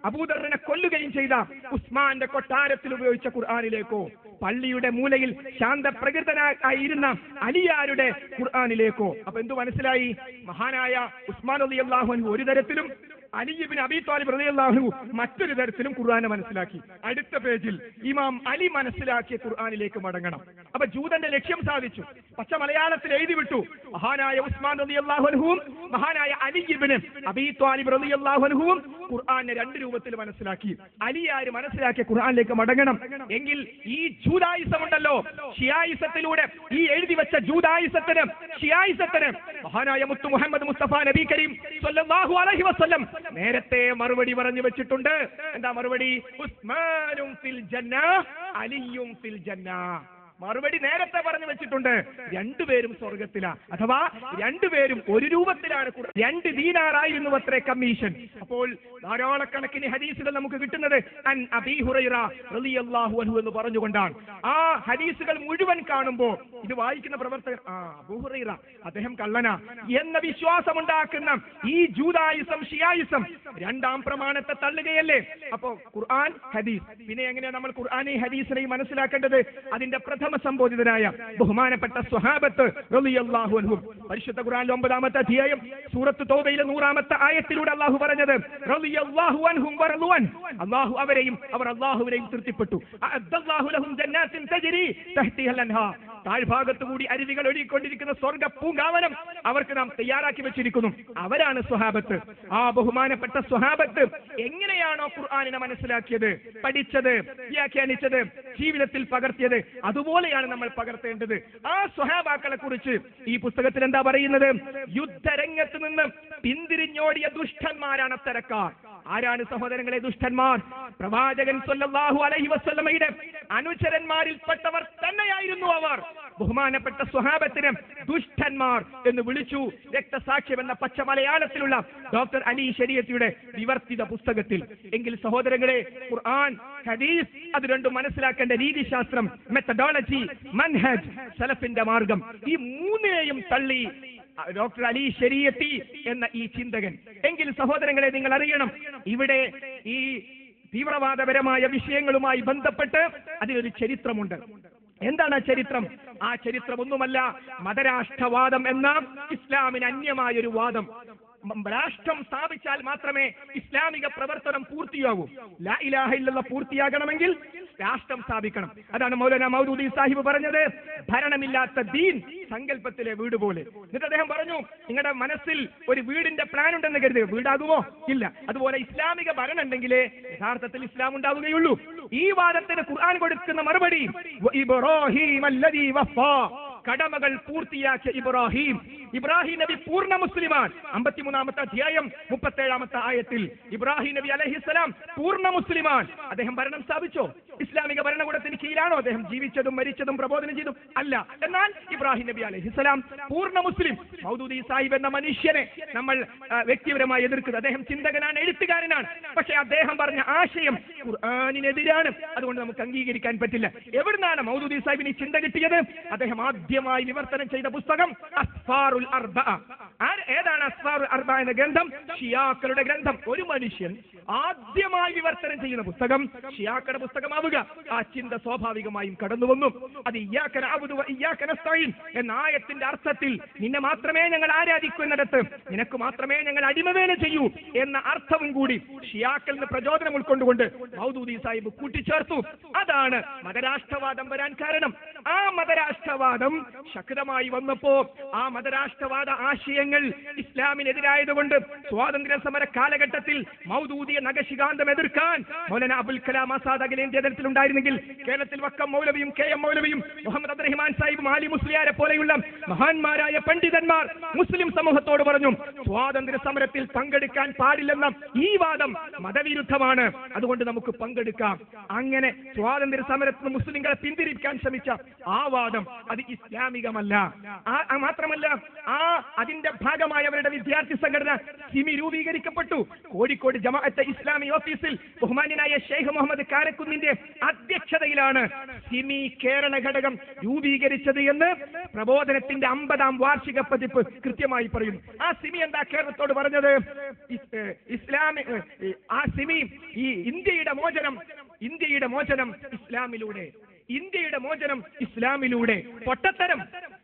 അബൂദറിനെ കൊല്ലുകയും ചെയ്ത ഉസ്മാന്റെ കൊട്ടാരത്തിൽ ഉപയോഗിച്ച ഖുർആനിലേക്കോ, പള്ളിയുടെ മൂലയിൽ ശാന്തപ്രകൃതനായിരുന്ന അലിയാരുടെ ഖുർആനിലേക്കോ? അപ്പൊ എന്തു മനസ്സിലായി? മഹാനായ ഉസ്മാൻ റളിയല്ലാഹു അൻഹു ഒരു തരത്തിലും അലി ഇബ്നു അബീ ത്വാലിബ് റളിയല്ലാഹു അൻഹു മറ്റൊരു തരത്തിലും ഖുർആനെ മനസ്സിലാക്കി. അടുത്ത പേജിൽ ഇമാം അലി മനസ്സിലാക്കിയ ഖുർആനിലേക്ക് മടങ്ങണം. അപ്പൊ ജൂതന്റെ ലക്ഷ്യം സാധിച്ചു. പച്ച മലയാളത്തിൽ എഴുതി വിട്ടു. മഹാനായ ഉസ്മാൻ റളിയല്ലാഹു അൻഹുവും മഹാനായ അലി ഇബ്നു അബീ ത്വാലിബ് റളിയല്ലാഹു അൻഹുവും ഖുർആനെ രണ്ട് രൂപത്തിൽ മനസ്സിലാക്കി. അലിയാര് മനസ്സിലാക്കിയ ഖുർആനിലേക്ക് മടങ്ങണം. എങ്കിൽ ഈ ജൂതായുസം ഉണ്ടല്ലോ, ഷിയായിസത്തിലൂടെ ഈ എഴുതി വെച്ച ജൂതായുസത്തിന്, ഷിയായിസത്തിന് മഹാനായ മുത്തു മുഹമ്മദ് മുസ്തഫ നബി കരീം സ്വല്ലല്ലാഹു അലൈഹി വസല്ലം നേരത്തെ മറുപടി പറഞ്ഞു വെച്ചിട്ടുണ്ട്. എന്താ മറുപടി? ഉസ്മാനും ഫിൽ ജന്ന, അലിയും ഫിൽ ജന്ന. മറുപടി നേരത്തെ പറഞ്ഞു വെച്ചിട്ടുണ്ട്. രണ്ടുപേരും സ്വർഗത്തിലാ, അഥവാ രണ്ടുപേരും ഒരു രൂപത്തിലാണ്. 2 ദീനാറായിരുന്നു അത്രേ കമ്മീഷൻ. അപ്പോൾ ധാരാളക്കണക്കിന് ഹദീസുകൾ നമുക്ക് കിട്ടുന്നത് അൻ അബീ ഹുറൈറ റളിയല്ലാഹു അൻഹു എന്ന് പറഞ്ഞുകൊണ്ടാണ്. ആ ഹദീസുകൾ മുഴുവൻ കാണുമ്പോൾ ഇത് വായിക്കുന്ന പ്രവർത്തകർ അബൂ ഹുറൈറ അദ്ദേഹം കള്ളനാ എന്ന വിശ്വാസമുണ്ടാക്കുന്ന ഈ ജൂദായിസം ഷിയായിസം രണ്ടാം പ്രമാണത്തെ തള്ളുകയല്ലേ? അപ്പോ ഖുർആൻ ഹദീസ്, പിന്നെ എങ്ങനെയാണ് നമ്മൾ ഖുർആനെയും ഹദീസിനെയും മനസ്സിലാക്കേണ്ടത്? അതിന്റെ പ്രഥമ സംബോധിതരായ ബഹുമാനപ്പെട്ട സ്വഹാബത്ത് റളിയല്ലാഹു അൻഹും. പരിശുദ്ധ ഖുർആനിലെ 9-ാമത്തെ അധ്യായം സൂറത്ത് തൗബയിലെ 100-ാമത്തെ ആയത്തിലൂടെ അല്ലാഹു പറഞ്ഞത് റളിയല്ലാഹു അൻഹും വറളുവൻ, അല്ലാഹു അവരെയും അവർ അല്ലാഹുവിനെയും തൃപ്തിപ്പെട്ടു. അഅദ്ദല്ലാഹു ലഹും ജന്നാത്തിൻ തജ്രി തഹ്തിഹൽ അൻഹാർ, താഴ്ഭാഗത്തുകൂടി അരുവികൾ ഒഴുകിക്കൊണ്ടിരിക്കുന്ന സ്വർഗ്ഗ പൂങ്കാവനം അവർക്ക് നാം തയ്യാറാക്കി വെച്ചിരിക്കുന്നു. അവരാണ് സ്വഹാബത്ത്. ആ ബഹുമാനപ്പെട്ട സ്വഹാബത്ത് എങ്ങനെയാണോ ഖുർആനിനെ മനസ്സിലാക്കിയത്, പഠിച്ചത്, വ്യാഖ്യാനിച്ചത്, ജീവിതത്തിൽ പകർത്തിയത്, അതുപോലെയാണ് നമ്മൾ പകർത്തേണ്ടത്. ആ സ്വഹാബാക്കളെ കുറിച്ച് ഈ പുസ്തകത്തിൽ എന്താ പറയുന്നത്? യുദ്ധരംഗത്ത് നിന്ന് പിന്തിരിഞ്ഞോടിയ ദുഷ്ടന്മാരാണ് അത്തരക്കാർ. ആരാണ് സഹോദരങ്ങളെ ദുഷ്ടന്മാർ? പ്രവാചകൻ സല്ലല്ലാഹു അലൈഹി വസല്ലമയുടെ അനുചരന്മാരിൽപ്പെട്ടവർ തന്നെയായിരുന്നു അവർ. ബഹുമാനപ്പെട്ട സ്വഹാബത്തിനെ ദുഷ്ടന്മാർ എന്ന് വിളിച്ചു. രക്തസാക്ഷ്യം എന്ന പച്ച മലയാളത്തിലുള്ള ഡോക്ടർ അലി ശരീഅത്തിയുടെ വിവർത്തിത പുസ്തകത്തിൽ. എങ്കിൽ സഹോദരങ്ങളെ, ഖുർആൻ, ഹദീസ് അത് രണ്ടും മനസ്സിലാക്കേണ്ട രീതിശാസ്ത്രം, മെത്തഡോളജി, മൻഹജ്, സലഫിന്റെ മാർഗം, ഈ മൂന്നിനെയും തള്ളി ഡോക്ടർ അലി ശരീഅത്തി എന്ന ഈ ചിന്തകൻ. എങ്കിൽ സഹോദരങ്ങളെ, നിങ്ങൾ അറിയണം, ഇവിടെ ഈ തീവ്രവാദപരമായ വിഷയങ്ങളുമായി ബന്ധപ്പെട്ട് അതിലൊരു ചരിത്രമുണ്ട്. എന്താണ് ആ ചരിത്രം? ആ ചരിത്രം ഒന്നുമല്ല, മതരാഷ്ട്രവാദം എന്ന ഇസ്ലാമിന് അന്യമായൊരു വാദം. രാഷ്ട്രം സ്ഥാപിച്ചാൽ മാത്രമേ ഇസ്ലാമിക പ്രവർത്തനം പൂർത്തിയാകൂ. ലാ ഇലാഹ ഇല്ലല്ലാഹ് പൂർത്തിയാകണമെങ്കിൽ രാഷ്ട്രം സ്ഥാപിക്കണം. അതാണ് മൗലാന മൗദൂദി സാഹിബ് പറഞ്ഞത്, ഭരണമില്ലാത്ത ദീൻ സങ്കല്പത്തിലെ വീട് പോലെ. എന്നിട്ട് അദ്ദേഹം പറഞ്ഞു, നിങ്ങളുടെ മനസ്സിൽ ഒരു വീടിന്റെ പ്ലാൻ ഉണ്ടെന്ന് കരുതുക, വീടാകുമോ? ഇല്ല. അതുപോലെ ഇസ്ലാമിക ഭരണം ഉണ്ടെങ്കിലേ യഥാർത്ഥത്തിൽ ഇസ്ലാം ഉണ്ടാവുകയുള്ളൂ. ഈ വാദത്തിന് ഖുർആൻ കൊടുക്കുന്ന മറുപടി, ഇബ്രാഹീം അല്ലദീ വഫാ, കടമകൾ പൂർത്തിയാക്കിയ ഇബ്രാഹിം. ഇബ്രാഹിം നബി പൂർണ്ണ മുസ്ലിമാൻ. 53-ാമത്തെ അധ്യായം 37-ാമത്തെ ആയത്തിൽ ഇബ്രാഹിം നബി അലൈഹിസ്സലാം പൂർണ്ണ മുസ്ലിമാൻ. അദ്ദേഹം ഭരണം സ്ഥാപിച്ചോ? ഇസ്ലാമിക ഭരണകൂടത്തിന് കീഴിലാണോ അദ്ദേഹം ജീവിച്ചതും മരിച്ചതും പ്രബോധനം ചെയ്തും? അല്ല. എന്നാൽ ഇബ്രാഹിം നബി അലൈഹിസ്സലാം പൂർണ്ണ മുസ്ലിം. മൗദൂദി സാഹിബ് എന്ന മനുഷ്യനെ നമ്മൾ വ്യക്തിപരമായി എതിർക്കുന്നത്. അദ്ദേഹം ചിന്തകനാണ്, എഴുത്തുകാരനാണ്. പക്ഷെ അദ്ദേഹം പറഞ്ഞ ആശയം ഖുർആനിനെതിരാണ്. അതുകൊണ്ട് നമുക്ക് അംഗീകരിക്കാൻ പറ്റില്ല. എവിടുന്നാണ് മൗദൂദി സാഹിബിന് ഈ ചിന്ത കിട്ടിയത്? അദ്ദേഹം ആദ്യമായി വിവർത്തനം ചെയ്ത പുസ്തകം അസ്ഫാറുൽ അർബഅ. ഏതാണ് അസ്ഫാറുൽ അർബഅ എന്ന ഗ്രന്ഥം? ഷിയാക്കളുടെ ഗ്രന്ഥം. ഒരു മനുഷ്യൻ ആദ്യമായി വിവർത്തനം ചെയ്യുന്ന പുസ്തകം ഷിയാക്കളുടെ പുസ്തകമാവുക, ആ ചിന്ത സ്വാഭാവികമായും കടന്നു വന്നു. അത് ഇയ്യാക നഅ്ബുദു വ ഇയ്യാക നസ്തഈൻ എന്ന ആയത്തിന്റെ അർത്ഥത്തിൽ നിന്നെ മാത്രമേ ഞങ്ങൾ ആരാധിക്കുന്നിടത്ത് നിനക്ക് മാത്രമേ ഞങ്ങൾ അടിമവേല ചെയ്യൂ എന്ന അർത്ഥവും കൂടി ഷിയാക്കളിൽ നിന്ന് പ്രചോദനം ഉൾക്കൊണ്ടുകൊണ്ട് മൗദൂദി സാഹിബ് കൂട്ടിച്ചേർത്തു. അതാണ് മതരാഷ്ട്രവാദം വരാൻ കാരണം. ആ മതരാഷ്ട്രവാദം ശക്തമായി വന്നപ്പോ ആ മതരാഷ്ട്രവാദ ആശയങ്ങൾ ഇസ്ലാമിനെതിരായതുകൊണ്ട് സ്വാതന്ത്ര്യ സമര കാലഘട്ടത്തിൽ മൗദൂദിയെ നഖശികാന്തം എതിർക്കാൻ മൗലാന അബുൽ കലാം ആസാദ് അഖിലേന്ത്യാ തലത്തിൽ ഉണ്ടായിരുന്നെങ്കിൽ കേരളത്തിൽ വക്കം മൗലവിയും കെ.എം. മൗലവിയും മുഹമ്മദ് അബ്ദുറഹിമാൻ സാഹിബും ആലി മുസ്ലിയാരെ പോലെയുള്ള മഹാന്മാരായ പണ്ഡിതന്മാർ മുസ്ലിം സമൂഹത്തോട് പറഞ്ഞു, സ്വാതന്ത്ര്യ സമരത്തിൽ പങ്കെടുക്കാൻ പാടില്ലെന്ന ഈ വാദം മതവിരുദ്ധമാണ്, അതുകൊണ്ട് നമുക്ക് പങ്കെടുക്കാം. അങ്ങനെ സ്വാതന്ത്ര്യ സമരത്തിൽ മുസ്ലിങ്ങളെ പിന്തിരിക്കാൻ ശ്രമിച്ച ആ വാദം അത് ഇസ്ലാമികമല്ല. മാത്രമല്ല, അതിന്റെ ഭാഗമായി അവരുടെ വിദ്യാർത്ഥി സംഘടന സിമി രൂപീകരിക്കപ്പെട്ടു. കോഴിക്കോട് ജമാഅത്തെ ഇസ്ലാമി ഓഫീസിൽ ബഹുമാന്യനായ ഷെയ്ഖ് മുഹമ്മദ് കാരക്കുന്നിന്റെ അധ്യക്ഷതയിലാണ് സിമി കേരള ഘടകം രൂപീകരിച്ചത് എന്ന് പ്രബോധനത്തിന്റെ 50-ാം വാർഷിക പതിപ്പ് കൃത്യമായി പറയുന്നു. ആ സിമി എന്താ കേരളത്തോട് പറഞ്ഞത്? ആ സിമി ഈ ഇന്ത്യയുടെ മോചനം ഇസ്ലാമിലൂടെ, ഇന്ത്യയുടെ മോചനം ഇസ്ലാമിലൂടെ. പൊട്ടത്തരം,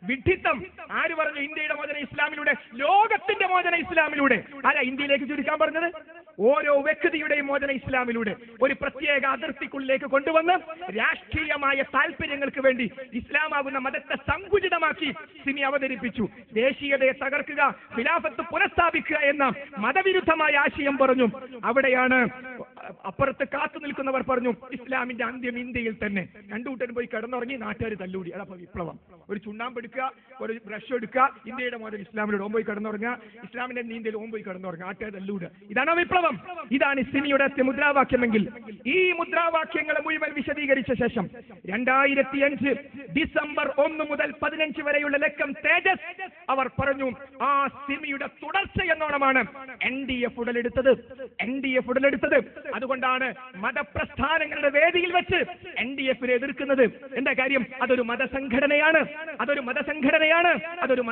വിഡ്ഢിത്തം. ആര് പറഞ്ഞു ഇന്ത്യയുടെ മോചനം ഇസ്ലാമിലൂടെ? ലോകത്തിന്റെ മോചനം ഇസ്ലാമിലൂടെ. ആരാ ഇന്ത്യയിലേക്ക് ചുരുക്കാൻ പറഞ്ഞത്? ഓരോ വ്യക്തിയുടെയും മോചനം ഇസ്ലാമിലൂടെ. ഒരു പ്രത്യേക അതിർത്തിക്കുള്ളിലേക്ക് കൊണ്ടുവന്ന് രാഷ്ട്രീയമായ താല്പര്യങ്ങൾക്ക് വേണ്ടി ഇസ്ലാമാകുന്ന മതത്തെ സങ്കുചിതമാക്കി സിമി അവതരിപ്പിച്ചു. ദേശീയതയെ തകർക്കുക, ഖിലാഫത്ത് പുനഃസ്ഥാപിക്കുക എന്ന മതവിരുദ്ധമായ ആശയം പറഞ്ഞു. അവിടെയാണ് അപ്പുറത്ത് കാത്തു നിൽക്കുന്നവർ പറഞ്ഞു ഇസ്ലാമിന്റെ അന്ത്യം ഇന്ത്യയിൽ തന്നെ. രണ്ടുകൂട്ടരും പോയി കിടന്നുറങ്ങി, നാട്ടുകാർ തല്ലൂടി. അതാ വിപ്ലവം. ഒരു ചുണ്ണാമ്പ് എടുക്കുക, ഒരു ബ്രഷ് എടുക്കുക, ഇന്ത്യയുടെ മോഡൽ ഇസ്ലാമിലൂടെ ഓൻ പോയി കിടന്നുറങ്ങുക, ഇസ്ലാമിന്റെ ഇന്ത്യയിൽ ഓൻ പോയി കിടന്നുറങ്ങുക, നാട്ടുകാർ തല്ലൂടുക. ഇതാണ് വിപ്ലവം. ഇതാണ് സിമിയുടെ മുദ്രാവാക്യമെങ്കിൽ ഈ മുദ്രാവാക്യങ്ങളെ മുഴുവൻ വിശദീകരിച്ച ശേഷം 2005 ഡിസംബർ 1 മുതൽ 15 വരെയുള്ള ലക്കം തേജസ് അവർ പറഞ്ഞു ആ സിമിയുടെ തുടർച്ച എന്നോണമാണ് NDF ഉടലെടുത്തത്. അതുകൊണ്ടാണ് മതപ്രസ്ഥാനങ്ങളുടെ വേദിയിൽ വെച്ച് NDF-നെ എതിർക്കുന്നത്. എന്താ കാര്യം? അതൊരു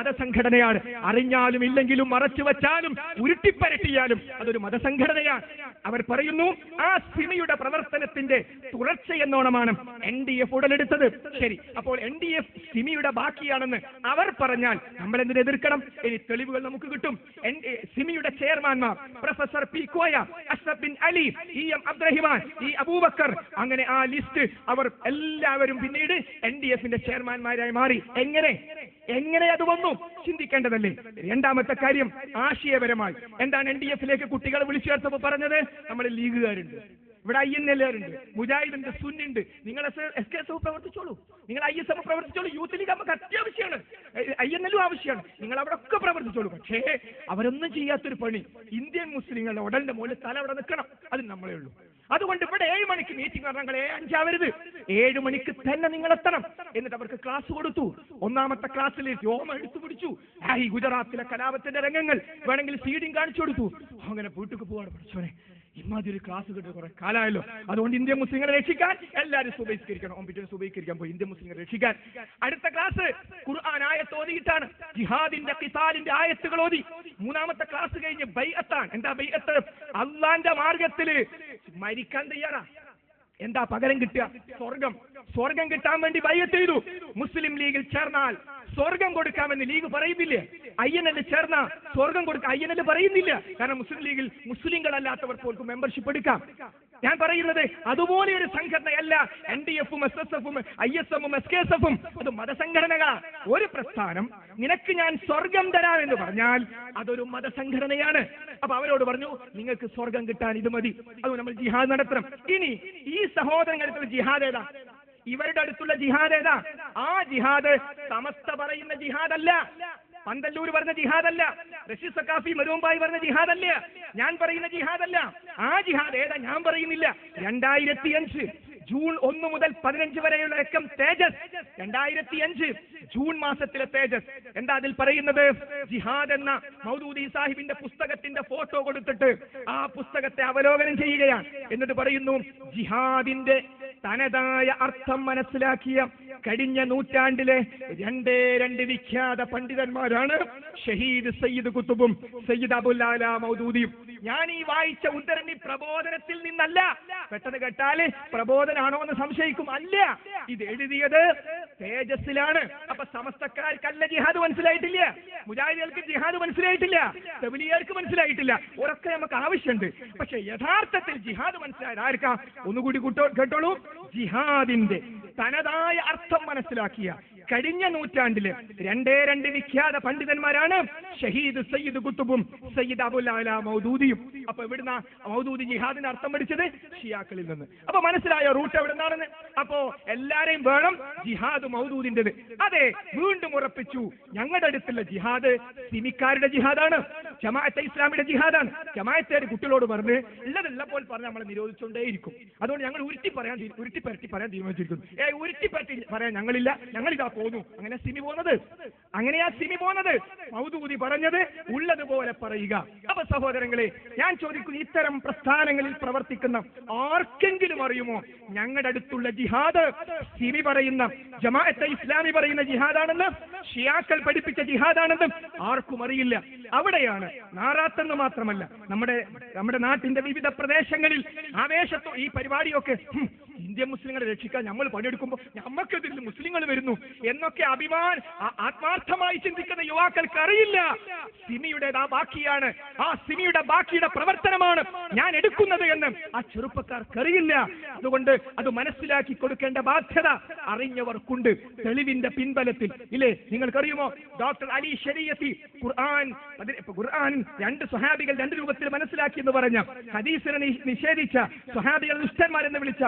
മതസംഘടനയാണ്. അറിഞ്ഞാലും ഇല്ലെങ്കിലും മറച്ചു വച്ചാലും ഉരുട്ടിപ്പരട്ടിയാലും അതൊരു മതസംഘടനയാണ്. അവർ പറയുന്നു ആ സിമിയുടെ പ്രവർത്തനത്തിന്റെ തുടർച്ച എന്നോണമാണ് NDF ഉടലെടുത്തത്. ശരി, അപ്പോൾ NDF സിമിയുടെ ബാക്കിയാണെന്ന് അവർ പറഞ്ഞാൽ നമ്മൾ എന്തിനെ എതിർക്കണം? ഇനി തെളിവുകൾ നമുക്ക് കിട്ടും. സിമിയുടെ ചെയർമാൻമാർ professor P Koya, Ashraf Bin Ali, EM Abdurahiman, E Abubacker, അങ്ങനെ ആ ലിസ്റ്റ് അവർ എല്ലാവരും പിന്നീട് NDF-ന്റെ ചെയർമാൻമാരായി മാറി. എങ്ങനെ അത് വന്നു? ചിന്തിക്കേണ്ടതല്ലേ? രണ്ടാമത്തെ കാര്യം, ആശയപരമായി എന്താണ് NDF-ലേക്ക് കുട്ടികളെ വിളിച്ചു ചേർത്തപ്പോൾ പറഞ്ഞത്? നമ്മൾ ലീഗുകാരുണ്ട്, ഇവിടെ INL-കാരുണ്ട്, മുജാഹിദുണ്ട്, സുന്നുണ്ട്, നിങ്ങൾ SKSF പ്രവർത്തിച്ചോളൂ, നിങ്ങൾ ISF പ്രവർത്തിച്ചോളൂ, യൂത്ത് ലീഗ് നമുക്ക് അത്യാവശ്യമാണ്, INL-ഉം ആവശ്യമാണ്, നിങ്ങൾ അവിടെ ഒക്കെ പ്രവർത്തിച്ചോളൂ. പക്ഷേ അവരൊന്നും ചെയ്യാത്തൊരു പണി, ഇന്ത്യൻ മുസ്ലിങ്ങളുടെ ഉടലിന്റെ മുകളിൽ തല അവിടെ നിൽക്കണം, അത് നമ്മളേ ഉള്ളൂ. അതുകൊണ്ട് ഇവിടെ 7 മണിക്ക് മീറ്റിംഗ് പറഞ്ഞാൽ നിങ്ങൾ 5 ആവരുത്, 7 മണിക്ക് തന്നെ നിങ്ങൾ എത്തണം. എന്നിട്ട് അവർക്ക് ക്ലാസ് കൊടുത്തു. ഒന്നാമത്തെ ക്ലാസ്സിൽ രോമ എടുത്തു പിടിച്ചു. ഈ ഗുജറാത്തിലെ കലാപത്തിന്റെ രംഗങ്ങൾ വേണമെങ്കിൽ സീഡിങ് കാണിച്ചു കൊടുത്തു. അങ്ങനെ വീട്ടിൽ പോവാണ്. പഠിച്ചോനെ, ഇമാതിരി ക്ലാസ് കിട്ടുക കുറെ കാലമായല്ലോ. അതുകൊണ്ട് ഇന്ത്യൻ മുസ്ലിങ്ങളെ രക്ഷിക്കാൻ എല്ലാവരും സുബഹിസ്കരിക്കണം. പിറ്റേന്ന് സുബഹിസ്കരിക്കാൻ പോയി ഇന്ത്യൻ മുസ്ലിങ്ങളെ രക്ഷിക്കാൻ. അടുത്ത ക്ലാസ് ഖുർആൻ ആയത്ത് ഓതിയിട്ടാണ്, ജിഹാദിന്റെ ഖിസാലിന്റെ ആയത്തുകൾ ഓതി. മൂന്നാമത്തെ ക്ലാസ് കഴിഞ്ഞ് ബൈഅത്താണ്. എന്താ ബൈഅത്ത്? അള്ളാന്റെ മാർഗത്തിൽ മരിക്കാൻ തയ്യാറാ. എന്താ പകരം കിട്ടുക? സ്വർഗം കിട്ടാൻ വേണ്ടി ബൈഅത്ത് ചെയ്തു. മുസ്ലിം ലീഗിൽ ചേർന്നാൽ സ്വർഗം കൊടുക്കാമെന്ന് ലീഗ് പറയുന്നില്ലേ? INL ചേർന്ന സ്വർഗം കൊടുക്കാം INL പറയുന്നില്ല. കാരണം മുസ്ലിം ലീഗിൽ മുസ്ലിങ്ങളല്ലാത്തവർ പോലും മെമ്പർഷിപ്പ് എടുക്കാം. ഞാൻ പറയുന്നത് അതുപോലെ ഒരു സംഘടനയല്ല NDF-ഉം SSF-ഉം ISM-ഉം SKSF-ഉം. അത് മതസംഘടനകളാണ്. ഒരു പ്രസ്ഥാനം നിനക്ക് ഞാൻ സ്വർഗം തരാമെന്ന് പറഞ്ഞാൽ അതൊരു മതസംഘടനയാണ്. അപ്പൊ അവരോട് പറഞ്ഞു നിങ്ങൾക്ക് സ്വർഗം കിട്ടാൻ ഇത് മതി, അത് നമ്മൾ ജിഹാദ് നടത്തണം. ഇനി ഈ സഹോദരങ്ങളുടെ ജിഹാദ് ഏതാ? ഇവരുടെ അടുത്തുള്ള ജിഹാദ് ഏതാ? ആ ജിഹാദ് സമസ്ത പറയുന്ന ജിഹാദല്ല, പന്തല്ലൂർ പറഞ്ഞ ജിഹാദല്ല, റഷീദ് സക്കാഫി മരുമ്പായി പറഞ്ഞ ജിഹാദല്ല, ഞാൻ പറയുന്ന ജിഹാദല്ല. ആ ജിഹാദ് ഏതാ? ഞാൻ പറയുന്നില്ല. 2005 ജൂൺ 1 മുതൽ 15 വരെയുള്ള ലക്കം തേജസ്. 2005 ജൂൺ മാസത്തിലെ തേജസ്. എന്താ അതിൽ പറയുന്നത്? ജിഹാദ് എന്ന മൗദൂദി സാഹിബിന്റെ പുസ്തകത്തിന്റെ ഫോട്ടോ കൊടുത്തിട്ട് ആ പുസ്തകത്തെ അവലോകനം ചെയ്യുകയാണ്. എന്നിട്ട് പറയുന്നു, ജിഹാദിന്റെ തനതായ അർത്ഥം മനസ്സിലാക്കിയ കഴിഞ്ഞ നൂറ്റാണ്ടിലെ 2 വിഖ്യാത പണ്ഡിതന്മാരാണ് ഷഹീദ് സയ്യിദ് കുത്തുബും സയ്യിദ് അബുൽ ആല മൗദൂദിയും. ഞാൻ ഈ വായിച്ച ഉദ്ധരണി പ്രബോധനത്തിൽ നിന്നല്ല. പെട്ടെന്ന് കേട്ടാല് പ്രബോധനാണോ എന്ന് സംശയിക്കും. അല്ല, ഇത് എഴുതിയത് തേജസ്സിലാണ്. അപ്പൊ സമസ്തക്കാർക്കല്ല ജിഹാദ് മനസ്സിലായിട്ടില്ല, മുജാഹിദുകൾക്ക് ജിഹാദ് മനസ്സിലായിട്ടില്ല, തബ്ലീഗുകാർക്ക് മനസ്സിലായിട്ടില്ല. ഉറക്കെ നമുക്ക് ആവശ്യമുണ്ട്. പക്ഷെ യഥാർത്ഥത്തിൽ ജിഹാദ് മനസ്സിലായത് ആർക്കാ? ഒന്നുകൂടി കേട്ടോളൂ. ജിഹാദിന്റെ തനതായ അർത്ഥം മനസ്സിലാക്കിയ കഴിഞ്ഞ നൂറ്റാണ്ടില് 2 വിഖ്യാത പണ്ഡിതന്മാരാണ് ഷഹീദ് സയ്യിദ് കുത്തുബും സയ്യിദ് അബുൽ ആല മൗദൂദിയും. അപ്പൊ എവിടുന്ന മൗദൂദി ജിഹാദിന്റെ അർത്ഥം പഠിച്ചത്? ഷിയാക്കളിൽ നിന്ന്. അപ്പൊ മനസ്സിലായോ റൂട്ട് എവിടുന്നാണെന്ന്? അപ്പോ എല്ലാരെയും വേണം ജിഹാദ് മൗദൂദിന്റേത്. അതെ, വീണ്ടും ഉറപ്പിച്ചു, ഞങ്ങളുടെ അടുത്തുള്ള ജിഹാദ് സിമിക്കാരുടെ ജിഹാദാണ്, ജമാഅത്തെ ഇസ്ലാമിയുടെ ജിഹാദാണ്. ജമാഅത്തേര് കുട്ടികളോട് പറഞ്ഞ് ഉള്ളപ്പോൾ പറഞ്ഞ് നമ്മളെ നിരോധിച്ചുകൊണ്ടേയിരിക്കും. അതുകൊണ്ട് ഞങ്ങൾ ഉരുട്ടിപ്പരട്ടി പറയാൻ തീരുമാനിച്ചിരിക്കുന്നു. ഉരുട്ടിപ്പരട്ടി പറയാൻ ഞങ്ങളില്ല, ഞങ്ങളിതാ പോന്നു. അങ്ങനെയാ സിമി പോന്നത്. മൗദൂദി പറഞ്ഞത് ഉള്ളതുപോലെ പറയുക. അപ്പൊ സഹോദരങ്ങളെ, ഞാൻ ചോദിക്കുന്നു, ഇത്തരം പ്രസ്ഥാനങ്ങളിൽ പ്രവർത്തിക്കുന്ന ആർക്കെങ്കിലും അറിയുമോ ഞങ്ങളുടെ അടുത്തുള്ള ജിഹാദ് സിമി പറയുന്ന ജമാഅത്തെ ഇസ്ലാമി പറയുന്ന ജിഹാദാണെന്ന്, ഷിയാക്കൾ പഠിപ്പിച്ച ജിഹാദാണെന്ന് ആർക്കും അറിയില്ല. അവിടെയാണ് നാറാത്തെന്ന് മാത്രമല്ല നമ്മുടെ നാട്ടിന്റെ വിവിധ പ്രദേശങ്ങളിൽ ആവേശത്തോ ഈ പരിപാടിയൊക്കെ ഇന്ത്യൻ മുസ്ലിങ്ങളെ രക്ഷിക്കാൻ നമ്മൾ പണിയെടുക്കുമ്പോൾ നമ്മക്കെതിരിൽ മുസ്ലിങ്ങൾ വരുന്നു എന്നൊക്കെ ആത്മാർത്ഥമായി ചിന്തിക്കുന്ന യുവാക്കൾക്ക് അറിയില്ല. സിമിയുടെ ബാക്കിയാണ്, ആ സിമിയുടെ ബാക്കിയുടെ പ്രവർത്തനമാണ് ഞാൻ എടുക്കുന്നത് എന്ന് ആ ചെറുപ്പക്കാർക്കറിയില്ല. അതുകൊണ്ട് അത് മനസ്സിലാക്കി കൊടുക്കേണ്ട ബാധ്യത അറിഞ്ഞവർക്കുണ്ട്. തെളിവിന്റെ പിൻബലത്തിൽ ഇല്ലേ? നിങ്ങൾക്കറിയുമോ, ഡോക്ടർ അലി ശരീഅത്തി ഖുർആൻ 2 സ്വഹാബികൾ 2 രൂപത്തിൽ മനസ്സിലാക്കി എന്ന് പറഞ്ഞ, ഹദീസിനെ നിഷേധിച്ച സ്വഹാബികൾ ദുഷ്ടന്മാരെന്ന് വിളിച്ച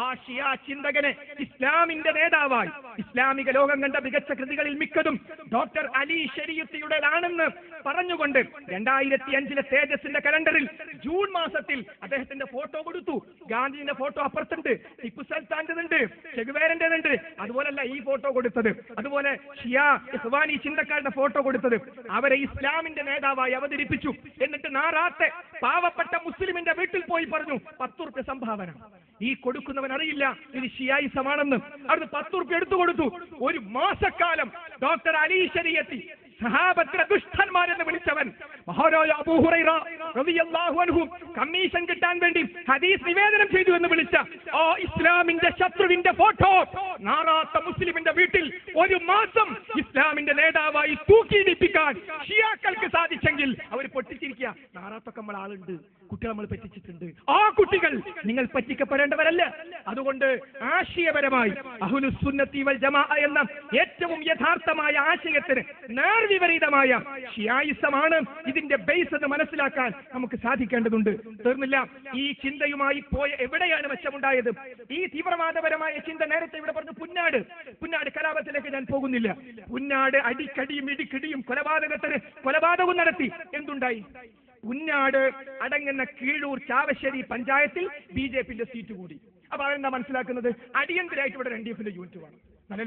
ആ ഷിയ ചിന്തകനെ ഇസ്ലാമിന്റെ നേതാവായി ഇസ്ലാമിക ലോകം കണ്ട മികച്ച കൃതികളിൽ മിക്കതും ഡോക്ടർ അലി ശരീഅത്തിയുടേതാണെന്ന് പറഞ്ഞുകൊണ്ട് 2005 തേജസിന്റെ കലണ്ടറിൽ ജൂൺ മാസത്തിൽ അദ്ദേഹത്തിന്റെ ഫോട്ടോ കൊടുത്തു. ഗാന്ധിയുടെ ഫോട്ടോ അപ്പുറത്തുണ്ട്, ടിപ്പു സുൽത്താന്റേതുണ്ട്, ചെഗുവേരന്റേതുണ്ട്. അതുപോലല്ല ഈ ഫോട്ടോ കൊടുത്തത്. അതുപോലെ ഷിയ ഇഖ്വാനി ചിന്തക്കാരുടെ ഫോട്ടോ കൊടുത്തത്. അവരെ ഇസ്ലാമിന്റെ നേതാവായി അവതരിപ്പിച്ചു. എന്നിട്ട് നാറാത്തെ പാവപ്പെട്ട മുസ്ലിമിന്റെ വീട്ടിൽ പോയി പറഞ്ഞു 10 റുപ്യ സംഭാവന. ഈ കൊടുക്കുന്നവൻ അറിയില്ല ഇത് ഷിയായിസമാണെന്ന്. അവിടുന്ന് 10 റുപ്യ എടുത്തു കൊടുത്തു. ഒരു മാസക്കാലം ഡോക്ടർ അലി ശരീഅത്തി സഹാബത്തിലെ ദുഷ്ടന്മാരെന്ന് വിളിച്ചവൻ മഹാനായ അബൂ ഹുറൈറ റളിയല്ലാഹു അൻഹു കമ്മീഷൻ കിട്ടാൻ വേണ്ടി ഹദീസ് നിവേദനം ചെയ്തു എന്ന് വിളിച്ച ആ ഇസ്ലാമിന്റെ ശത്രുവിന്റെ ഫോട്ടോ നാറാത്ത മുസ്ലിമിന്റെ വീട്ടിൽ ഒരു മാസം ഇസ്ലാമിന്റെ നേതാവായി തൂക്കിയിടിപ്പിക്കാൻ ഷിയാക്കൾക്ക് സാധിച്ചെങ്കിൽ അവർ പൊട്ടിച്ചിരിക്കുക. നാറാത്തൊക്കെ നമ്മൾ ആളുണ്ട്, കുട്ടികൾ നമ്മൾ പറ്റിച്ചിട്ടുണ്ട്. ആ കുട്ടികൾ നിങ്ങൾ പറ്റിക്കപ്പെടേണ്ടവരല്ല. അതുകൊണ്ട് ആശയപരമായി അഹ്ലുസ് സുന്നത്തി വൽ ജമാഅ എന്ന ഏറ്റവും യഥാർത്ഥമായ ആശയത്തിന് വിപരീതമായ ഷിയായിസമാണ് ഇതിന്റെ ബേസ് എന്ന് മനസ്സിലാക്കാൻ നമുക്ക് സാധിക്കേണ്ടതുണ്ട്. തീർന്നില്ല. ഈ ചിന്തയുമായി പോയ എവിടെയാണ് മെച്ചമുണ്ടായത്? ഈ തീവ്രവാദപരമായ ചിന്ത നേരത്തെ ഇവിടെ പറഞ്ഞു. പുന്നാട് കലാപത്തിലേക്ക് ഞാൻ പോകുന്നില്ല. പുന്നാട് അടിക്കടിയും ഇടിക്കിടിയും കൊലപാതകവും നടത്തി. എന്തുണ്ടായി? പുന്നാട് അടങ്ങുന്ന കീഴൂർ ചാവശ്ശേരി പഞ്ചായത്തിൽ BJPന്റെ സീറ്റ് കൂടി. അപ്പൊ അതെന്താ മനസ്സിലാക്കുന്നത്? അടിയന്തരമായിട്ട് ഇവിടെ LDF യൂണിറ്റ് വേണം. നല്ല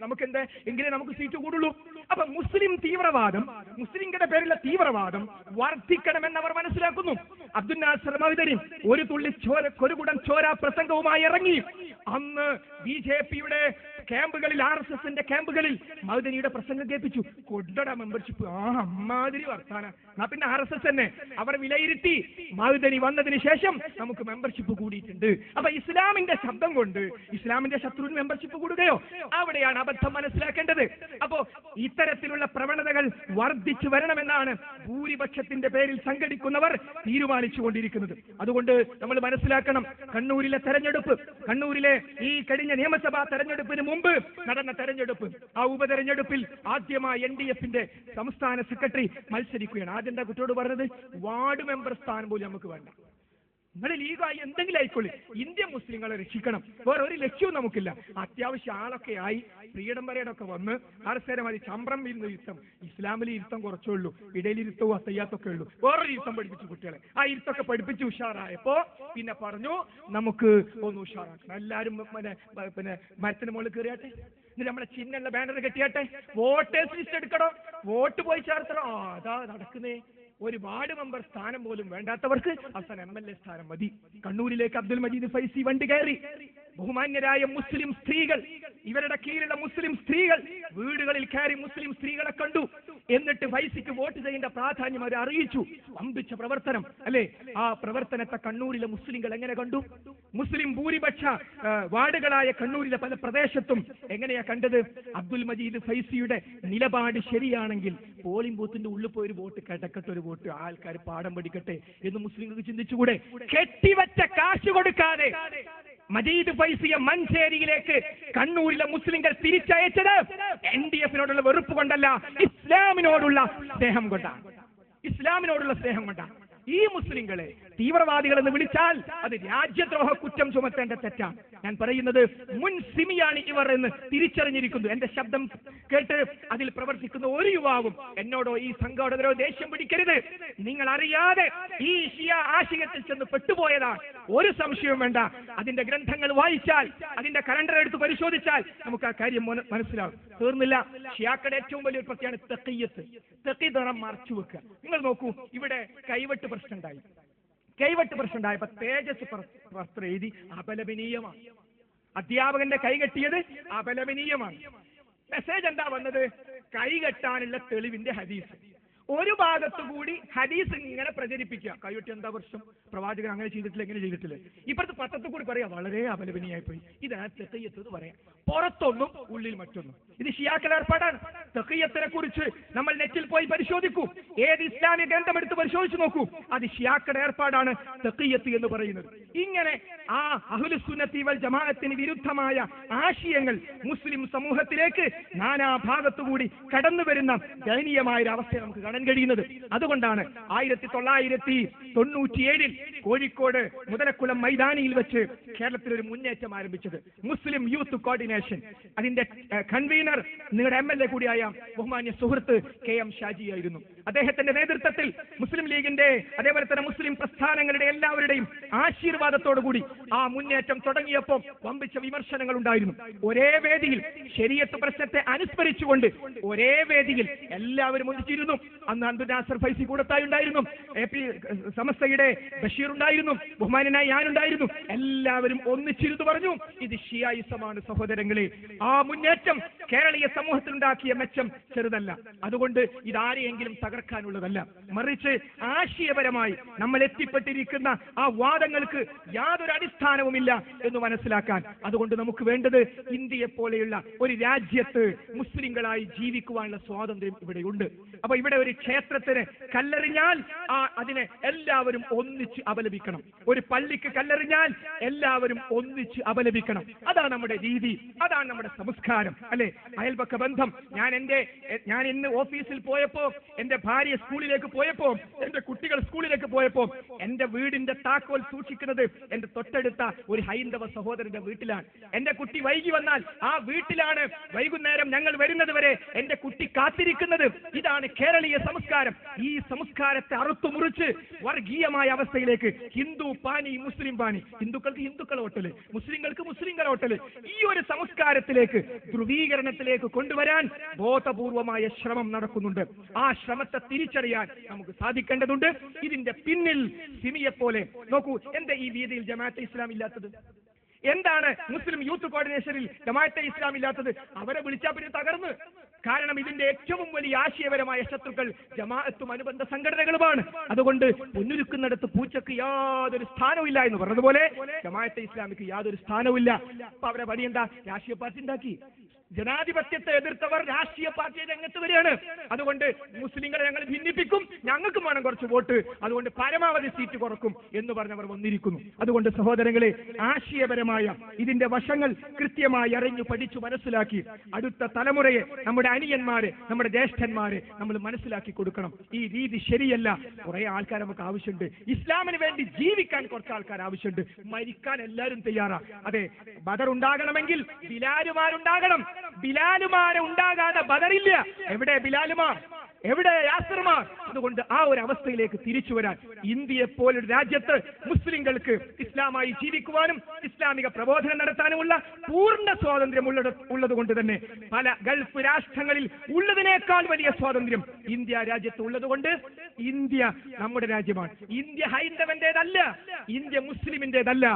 നമുക്ക് എന്താ എങ്കിലേ നമുക്ക് സീറ്റ് കൂടുള്ളൂ. അപ്പൊ മുസ്ലിം തീവ്രവാദം, മുസ്ലിങ്ങളുടെ പേരിലുള്ള തീവ്രവാദം വർദ്ധിക്കണമെന്നവർ മനസ്സിലാക്കുന്നു. അബ്ദുൽ നാസർ മൗദരി ഒരു തുള്ളി ഒരു കുടം ചോര പ്രസംഗവുമായി ഇറങ്ങി. അന്ന് BJPയുടെ ക്യാമ്പുകളിൽ, RSSന്റെ ക്യാമ്പുകളിൽ മൗദനിയുടെ പ്രസംഗം കേൾപ്പിച്ചു. കൊണ്ടട മെമ്പർഷിപ്പ്. അമ്മാതിരി വർത്താന. പിന്നെ RSS തന്നെ അവർ വിലയിരുത്തി. മൗദനി വന്നതിന് ശേഷം നമുക്ക് മെമ്പർഷിപ്പ് കൂടിയിട്ടുണ്ട്. അപ്പൊ ഇസ്ലാമിന്റെ ശബ്ദം കൊണ്ട് ഇസ്ലാമിന്റെ ശത്രുവിന് മെമ്പർഷിപ്പ് കൂടുകയോ? അവിടെയാണ് അബദ്ധം മനസ്സിലാക്കേണ്ടത്. അപ്പോ ഇത്തരത്തിലുള്ള പ്രവണതകൾ വർദ്ധിച്ചു വരണമെന്നാണ് ഭൂരിപക്ഷത്തിന്റെ പേരിൽ സംഘടിക്കുന്നവർ തീരുമാനിച്ചുകൊണ്ടിരിക്കുന്നത്. അതുകൊണ്ട് നമ്മൾ മനസ്സിലാക്കണം, കണ്ണൂരിലെ ഈ കഴിഞ്ഞ നിയമസഭാ തെരഞ്ഞെടുപ്പിന് മുമ്പ് നടന്ന തെരഞ്ഞെടുപ്പ്, ആ ഉപതെരഞ്ഞെടുപ്പിൽ ആദ്യമായി LDFന്റെ സംസ്ഥാന സെക്രട്ടറി മത്സരിക്കുകയാണ്. ആദ്യം എന്താ കുട്ടിയോട് പറഞ്ഞത്? വാർഡ് മെമ്പർ സ്ഥാനം പോലും നമുക്ക് വേണ്ട, നിങ്ങൾ ലീഗായി എന്തെങ്കിലും ആയിക്കോളി, ഇന്ത്യൻ മുസ്ലിങ്ങളെ രക്ഷിക്കണം, വേറെ ഒരു ലക്ഷ്യവും നമുക്കില്ല. അത്യാവശ്യം ആളൊക്കെ ആയി, ഫ്രീഡം പരേഡൊക്കെ വന്ന് ആർസേരമാതിരി ചമ്പ്രം ഇരുന്ന ഇരുത്തം. ഇസ്ലാമിൽ ഇരുത്തം കുറച്ചേ ഉള്ളൂ, ഇടയിൽ ഇരുത്തവും അത്തയ്യാത്തൊക്കെ ഉള്ളൂ. വേറൊരു ഇരുത്തം പഠിപ്പിച്ചു കുട്ടികളെ. ആ ഇരുത്തൊക്കെ പഠിപ്പിച്ച് ഉഷാറായപ്പോ പിന്നെ പറഞ്ഞു നമുക്ക് ഒന്ന് ഉഷാറാക്കണം. എല്ലാവരും പിന്നെ മരത്തിന് മുകളിൽ കയറിയാട്ടെ, എന്നിട്ട് നമ്മളെ ചിഹ്നമുള്ള ബാനർ കെട്ടിയാട്ടെ, വോട്ടേഴ്സ് ലിസ്റ്റ് എടുക്കണോ, വോട്ട് പോയി ചേർത്തണോ. അതാ നടക്കുന്നേ. ഒരു വാർഡ് മെമ്പർ സ്ഥാനം പോലും വേണ്ടാത്തവർക്ക് അവസാനം MLA സ്ഥാനം മതി. കണ്ണൂരിലേക്ക് അബ്ദുൽ മജീദ് ഫൈസി വണ്ടി കയറി. ബഹുമാന്യരായ മുസ്ലിം സ്ത്രീകൾ, ഇവരുടെ കീഴിലുള്ള മുസ്ലിം സ്ത്രീകൾ വീടുകളിൽ കയറി മുസ്ലിം സ്ത്രീകളെ കണ്ടു. എന്നിട്ട് ഫൈസിക്ക് വോട്ട് ചെയ്യേണ്ട പ്രാധാന്യം അവർ അറിയിച്ചു. വമ്പിച്ച പ്രവർത്തനം അല്ലേ? ആ പ്രവർത്തനത്തെ കണ്ണൂരിലെ മുസ്ലിങ്ങൾ എങ്ങനെ കണ്ടു? മുസ്ലിം ഭൂരിപക്ഷ വാർഡുകളായ കണ്ണൂരിലെ പല പ്രദേശത്തും എങ്ങനെയാ കണ്ടത്? അബ്ദുൽ മജീദ് ഫൈസിയുടെ നിലപാട് ശരിയാണെങ്കിൽ പോളിംഗ് ബൂത്തിന്റെ ഉള്ളിൽ പോയി ഒരു വോട്ട് കിടക്കട്ടെ, ഒരു വോട്ട് ആൾക്കാർ പാഠം പഠിക്കട്ടെ എന്ന് മുസ്ലിങ്ങൾക്ക് ചിന്തിച്ചുകൂടെ? കെട്ടിവെച്ച കാശ് കൊടുക്കാതെ മജീദ് ഫൈസിയെ മഞ്ചേരിയിലേക്ക് കണ്ണൂരിലെ മുസ്ലിങ്ങൾ തിരിച്ചയച്ചത് LDFനോടുള്ള വെറുപ്പ് കൊണ്ടല്ല, ഇസ്ലാമിനോടുള്ള സ്നേഹം കൊണ്ടാണ്. ഇസ്ലാമിനോടുള്ള സ്നേഹം കൊണ്ടാണ്. ഈ മുസ്ലിങ്ങളെ തീവ്രവാദികൾ എന്ന് വിളിച്ചാൽ അത് രാജ്യദ്രോഹ കുറ്റം ചുമത്തേണ്ട തെറ്റാണ്. ഞാൻ പറയുന്നത് മുൻ സിമിയാണ് ഇവർ എന്ന് തിരിച്ചറിഞ്ഞിരിക്കുന്നു. എന്റെ ശബ്ദം കേട്ട് അതിൽ പ്രവർത്തിക്കുന്ന ഒരു യുവാവും എന്നോടോ ഈ സംഘടനയോ ദേഷ്യം പിടിക്കരുത്. നിങ്ങൾ അറിയാതെ ഈ ഷിയ ആശയത്തിൽ ചെന്ന് പെട്ടുപോയതാണ്, ഒരു സംശയവും വേണ്ട. അതിന്റെ ഗ്രന്ഥങ്ങൾ വായിച്ചാൽ, അതിന്റെ കലണ്ടർ എടുത്ത് പരിശോധിച്ചാൽ നമുക്ക് ആ കാര്യം മനസ്സിലാവും. തീർന്നില്ല. ഷിയാക്കളുടെ ഏറ്റവും വലിയൊരു പ്രത്യേകത തഖിയ്യത്ത്, തഖി നിറം മറച്ചു വെക്കുക. നിങ്ങൾ നോക്കൂ, ഇവിടെ കൈവെട്ട് പ്രശ്നം ഉണ്ടായി. കൈവെട്ട് പ്രശ്നം ഉണ്ടായപ്പോ തേജസ് വസ്ത്രം എഴുതി അപലപനീയമാണ്. അധ്യാപകന്റെ കൈകെട്ടിയത് അപലപനീയമാണ്. മെസ്സേജ് എന്താ വന്നത്? കൈകെട്ടാനുള്ള തെളിവിന്റെ ഹദീസ്. ഒരു ഭാഗത്തുകൂടി ഹദീസ് ഇങ്ങനെ പ്രചരിപ്പിക്കുക. കൈയൊട്ടി എന്താ വർഷം പ്രവാചകൻ അങ്ങനെ ചെയ്തിട്ടില്ല, എങ്ങനെ ചെയ്തിട്ടില്ല. ഇപ്പുറത്ത് പത്രത്തിൽ കൂടി പറയാ വളരെ അപലപനീയായി പോയി. ഇതാ തഖിയ്യത്ത് എന്ന് പറയാം. പുറത്തൊന്നും ഉള്ളിൽ മറ്റൊന്നും. ഇത് ഷിയാക്കളുടെ ഏർപ്പാടാണ്. തഖിയ്യത്തിനെ കുറിച്ച് നമ്മൾ നെറ്റിൽ പോയി പരിശോധിക്കൂ, ഏത് ഇസ്ലാമിക ഗ്രന്ഥം എടുത്ത് പരിശോധിച്ച് നോക്കൂ, അത് ഷിയാക്കളുടെ ഏർപ്പാടാണ് തഖിയ്യത്ത് എന്ന് പറയുന്നത്. ഇങ്ങനെ ആ അഹ്ലുസുന്നത്തി വൽ ജമാഅത്തിന് വിരുദ്ധമായ ആശയങ്ങൾ മുസ്ലിം സമൂഹത്തിലേക്ക് നാനാഭാഗത്തുകൂടി കടന്നു വരുന്ന ദയനീയമായ ഒരു അവസ്ഥ നമുക്ക് കാണാൻ കഴിയുന്നത്. അതുകൊണ്ടാണ് 1997 കോഴിക്കോട് മുതലക്കുളം മൈതാനിയിൽ വെച്ച് കേരളത്തിൽ ഒരു മുന്നേറ്റം ആരംഭിച്ചത്. മുസ്ലിം യൂത്ത് കോർഡിനേഷൻ, അതിന്റെ കൺവീനർ നിങ്ങളുടെ MLA കൂടിയായ ബഹുമാന്യ സുഹൃത്ത് KM ഷാജി ആയിരുന്നു. അദ്ദേഹത്തിന്റെ നേതൃത്വത്തിൽ മുസ്ലിം ലീഗിന്റെ അതേപോലെ തന്നെ മുസ്ലിം പ്രസ്ഥാനങ്ങളുടെ എല്ലാവരുടെയും ആശീർവാദത്തോടുകൂടി ആ മുന്നേറ്റം തുടങ്ങിയപ്പോൾ വമ്പിച്ച വിമർശനങ്ങൾ ഉണ്ടായിരുന്നു. ഒരേ വേദിയിൽ ശരീഅത്ത് പ്രശ്നത്തെ അനുസ്മരിച്ചുകൊണ്ട് ഒരേ വേദിയിൽ എല്ലാവരും ഒന്നിച്ചിരുന്നു. അന്ന് അബ്ദുൽ നാസർ ഫൈസി കൂടത്തായി ഉണ്ടായിരുന്നു, AP സമസ്തയുടെ ബഷീർ ഉണ്ടായിരുന്നു, ബഹുമാനായ ഞാനുണ്ടായിരുന്നു. എല്ലാവരും ഒന്നിച്ചിരുന്നു പറഞ്ഞു, ഇത് ഷിയായിസമാണ് സഹോദരങ്ങളെ. ആ മുന്നേറ്റം കേരളീയ സമൂഹത്തിലുണ്ടാക്കിയ മെച്ചം ചെറുതല്ല. അതുകൊണ്ട് ഇതാരെയെങ്കിലും തകർക്കാനുള്ളതല്ല, മറിച്ച് ആശയപരമായി നമ്മൾ എത്തിപ്പെട്ടിരിക്കുന്ന ആ വാദങ്ങൾക്ക് യാതൊരു അടിസ്ഥാനവുമില്ല എന്ന് മനസ്സിലാക്കാൻ. അതുകൊണ്ട് നമുക്ക് വേണ്ടത് ഇന്ത്യയെ പോലെയുള്ള ഒരു രാജ്യത്ത് മുസ്ലിങ്ങളായി ജീവിക്കുവാനുള്ള സ്വാതന്ത്ര്യം ഇവിടെയുണ്ട്. അപ്പൊ ഇവിടെ ഒരു ക്ഷേത്രത്തിന് കല്ലെറിഞ്ഞാൽ അതിനെ എല്ലാവരും ഒന്നിച്ച് അപലപിക്കണം. ഒരു പള്ളിക്ക് കല്ലെറിഞ്ഞാൽ എല്ലാവരും ഒന്നിച്ച് അപലപിക്കണം. അതാണ് നമ്മുടെ രീതി, അതാണ് നമ്മുടെ സംസ്കാരം, അല്ലെ? അയൽപക്ക ബന്ധം. ഞാൻ ഇന്ന് ഓഫീസിൽ പോയപ്പോ, എന്റെ ഭാര്യ സ്കൂളിലേക്ക് പോയപ്പോ, എന്റെ കുട്ടികൾ സ്കൂളിലേക്ക് പോയപ്പോ എന്റെ വീടിന്റെ താക്കോൽ സൂക്ഷിക്കുന്നത് എന്റെ തൊട്ടടുത്ത ഒരു ഹൈന്ദവ സഹോദരന്റെ വീട്ടിലാണ്. എന്റെ കുട്ടി വൈകി വന്നാൽ ആ വീട്ടിലാണ് വൈകുന്നേരം ഞങ്ങൾ വരുന്നത് വരെ എന്റെ കുട്ടി കാത്തിരിക്കുന്നത്. ഇതാണ് കേരളീയ സംസ്കാരം. ഈ സംസ്കാരത്തെ അറുത്തുമുറിച്ച് വർഗീയമായ അവസ്ഥയിലേക്ക് ഹിന്ദു പാനി, മുസ്ലിം പാനി, ഹിന്ദുക്കൾക്ക് ഹിന്ദുക്കളെ ഹോട്ടല്, മുസ്ലിങ്ങൾക്ക് മുസ്ലിങ്ങളെ ഹോട്ടല്, ഈ ഒരു സംസ്കാരത്തിലേക്ക്, ധ്രുവീകരണത്തിലേക്ക് കൊണ്ടുവരാൻ ബോധപൂർവമായ ശ്രമം നടക്കുന്നുണ്ട്. ആ ശ്രമത്തെ തിരിച്ചറിയാൻ നമുക്ക് സാധിക്കേണ്ടതുണ്ട്. ഇതിന്റെ പിന്നിൽ സിമിയെ പോലെ നോക്കൂ, എന്താ ഈ വീതിയിൽ ജമാഅത്തെ ഇസ്ലാം ഇല്ലാത്തത്? എന്താണ് മുസ്ലിം യൂത്ത് കോർഡിനേഷനിൽ ജമാഅത്തെ ഇസ്ലാം ഇല്ലാത്തത്? അവരെ വിളിച്ചാൽ പിന്നെ തകർന്ന്. കാരണം ഇതിന്റെ ഏറ്റവും വലിയ ആശയപരമായ ശത്രുക്കൾ ജമാഅത്തും അനുബന്ധ സംഘടനകളുമാണ്. അതുകൊണ്ട് പൊന്നുരുക്കുന്നിടത്ത് പൂച്ചക്ക് യാതൊരു സ്ഥാനവും ഇല്ല എന്ന് പറഞ്ഞതുപോലെ ജമാഅത്തെ ഇസ്ലാമിക്ക് യാതൊരു സ്ഥാനവും ഇല്ല. അപ്പൊ അവരെ പണി എന്താ? രാഷ്ട്രീയ പാർട്ടി ഉണ്ടാക്കി. ജനാധിപത്യത്തെ എതിർത്തവർ രാഷ്ട്രീയ പാർട്ടിയെ രംഗത്ത് വരികയാണ്. അതുകൊണ്ട് മുസ്ലിങ്ങളെ ഞങ്ങൾ ഭിന്നിപ്പിക്കും, ഞങ്ങൾക്ക് വേണം കുറച്ച് വോട്ട്, അതുകൊണ്ട് പരമാവധി സീറ്റ് കുറക്കും എന്ന് പറഞ്ഞവർ വന്നിരിക്കുന്നു. അതുകൊണ്ട് സഹോദരങ്ങളെ, ആശയപരമായ ഇതിന്റെ വശങ്ങൾ കൃത്യമായി അറിഞ്ഞു പഠിച്ചു മനസ്സിലാക്കി അടുത്ത തലമുറയെ, നമ്മുടെ അനിയന്മാരെ, നമ്മുടെ ജ്യേഷ്ഠന്മാരെ നമ്മൾ മനസ്സിലാക്കി കൊടുക്കണം. ഈ രീതി ശരിയല്ല. കുറെ ആൾക്കാർ നമുക്ക് ആവശ്യമുണ്ട്. ഇസ്ലാമിന് വേണ്ടി ജീവിക്കാൻ കുറച്ച് ആൾക്കാർ ആവശ്യമുണ്ട്. മരിക്കാൻ എല്ലാവരും തയ്യാറാ. അതെ, ബദർ ഉണ്ടാകണമെങ്കിൽ ബിലാലുമാരുണ്ടാകണം. ബിലാലുമാരെ ഉണ്ടാകാതെ ബദറില്ല. എവിടെ ബിലാലുമാർ? എവിടെ യാസിർമാർ? അതുകൊണ്ട് ആ ഒരു അവസ്ഥയിലേക്ക് തിരിച്ചു വരാൻ ഇന്ത്യയെ പോലൊരു രാജ്യത്ത് മുസ്ലിങ്ങൾക്ക് ഇസ്ലാമായി ജീവിക്കുവാനും ഇസ്ലാമിക പ്രബോധനം നടത്താനുമുള്ള പൂർണ്ണ സ്വാതന്ത്ര്യം ഉള്ളത് കൊണ്ട് തന്നെ പല ഗൾഫ് രാഷ്ട്രങ്ങളിൽ ഉള്ളതിനേക്കാൾ വലിയ സ്വാതന്ത്ര്യം ഇന്ത്യ രാജ്യത്ത് ഉള്ളതുകൊണ്ട് ഇന്ത്യ നമ്മുടെ രാജ്യമാണ്. ഇന്ത്യ ഹൈന്ദവന്റേതല്ല, ഇന്ത്യ മുസ്ലിമിന്റേതല്ല,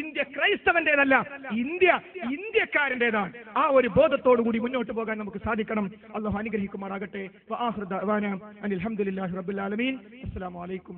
ഇന്ത്യ ക്രൈസ്തവന്റേതല്ല, ഇന്ത്യ ഇന്ത്യക്കാരൻ്റെതാണ്. ആ ഒരു ബോധത്തോടു കൂടി മുന്നോട്ട് പോകാൻ നമുക്ക് സാധിക്കണം. അല്ലാഹു അനുഗ്രഹിക്കുമാറാകട്ടെ. അനിൽ ഹംദുലില്ലാഹി റബ്ബിൽ ആലമീൻ. അസ്സലാമു അലൈക്കും.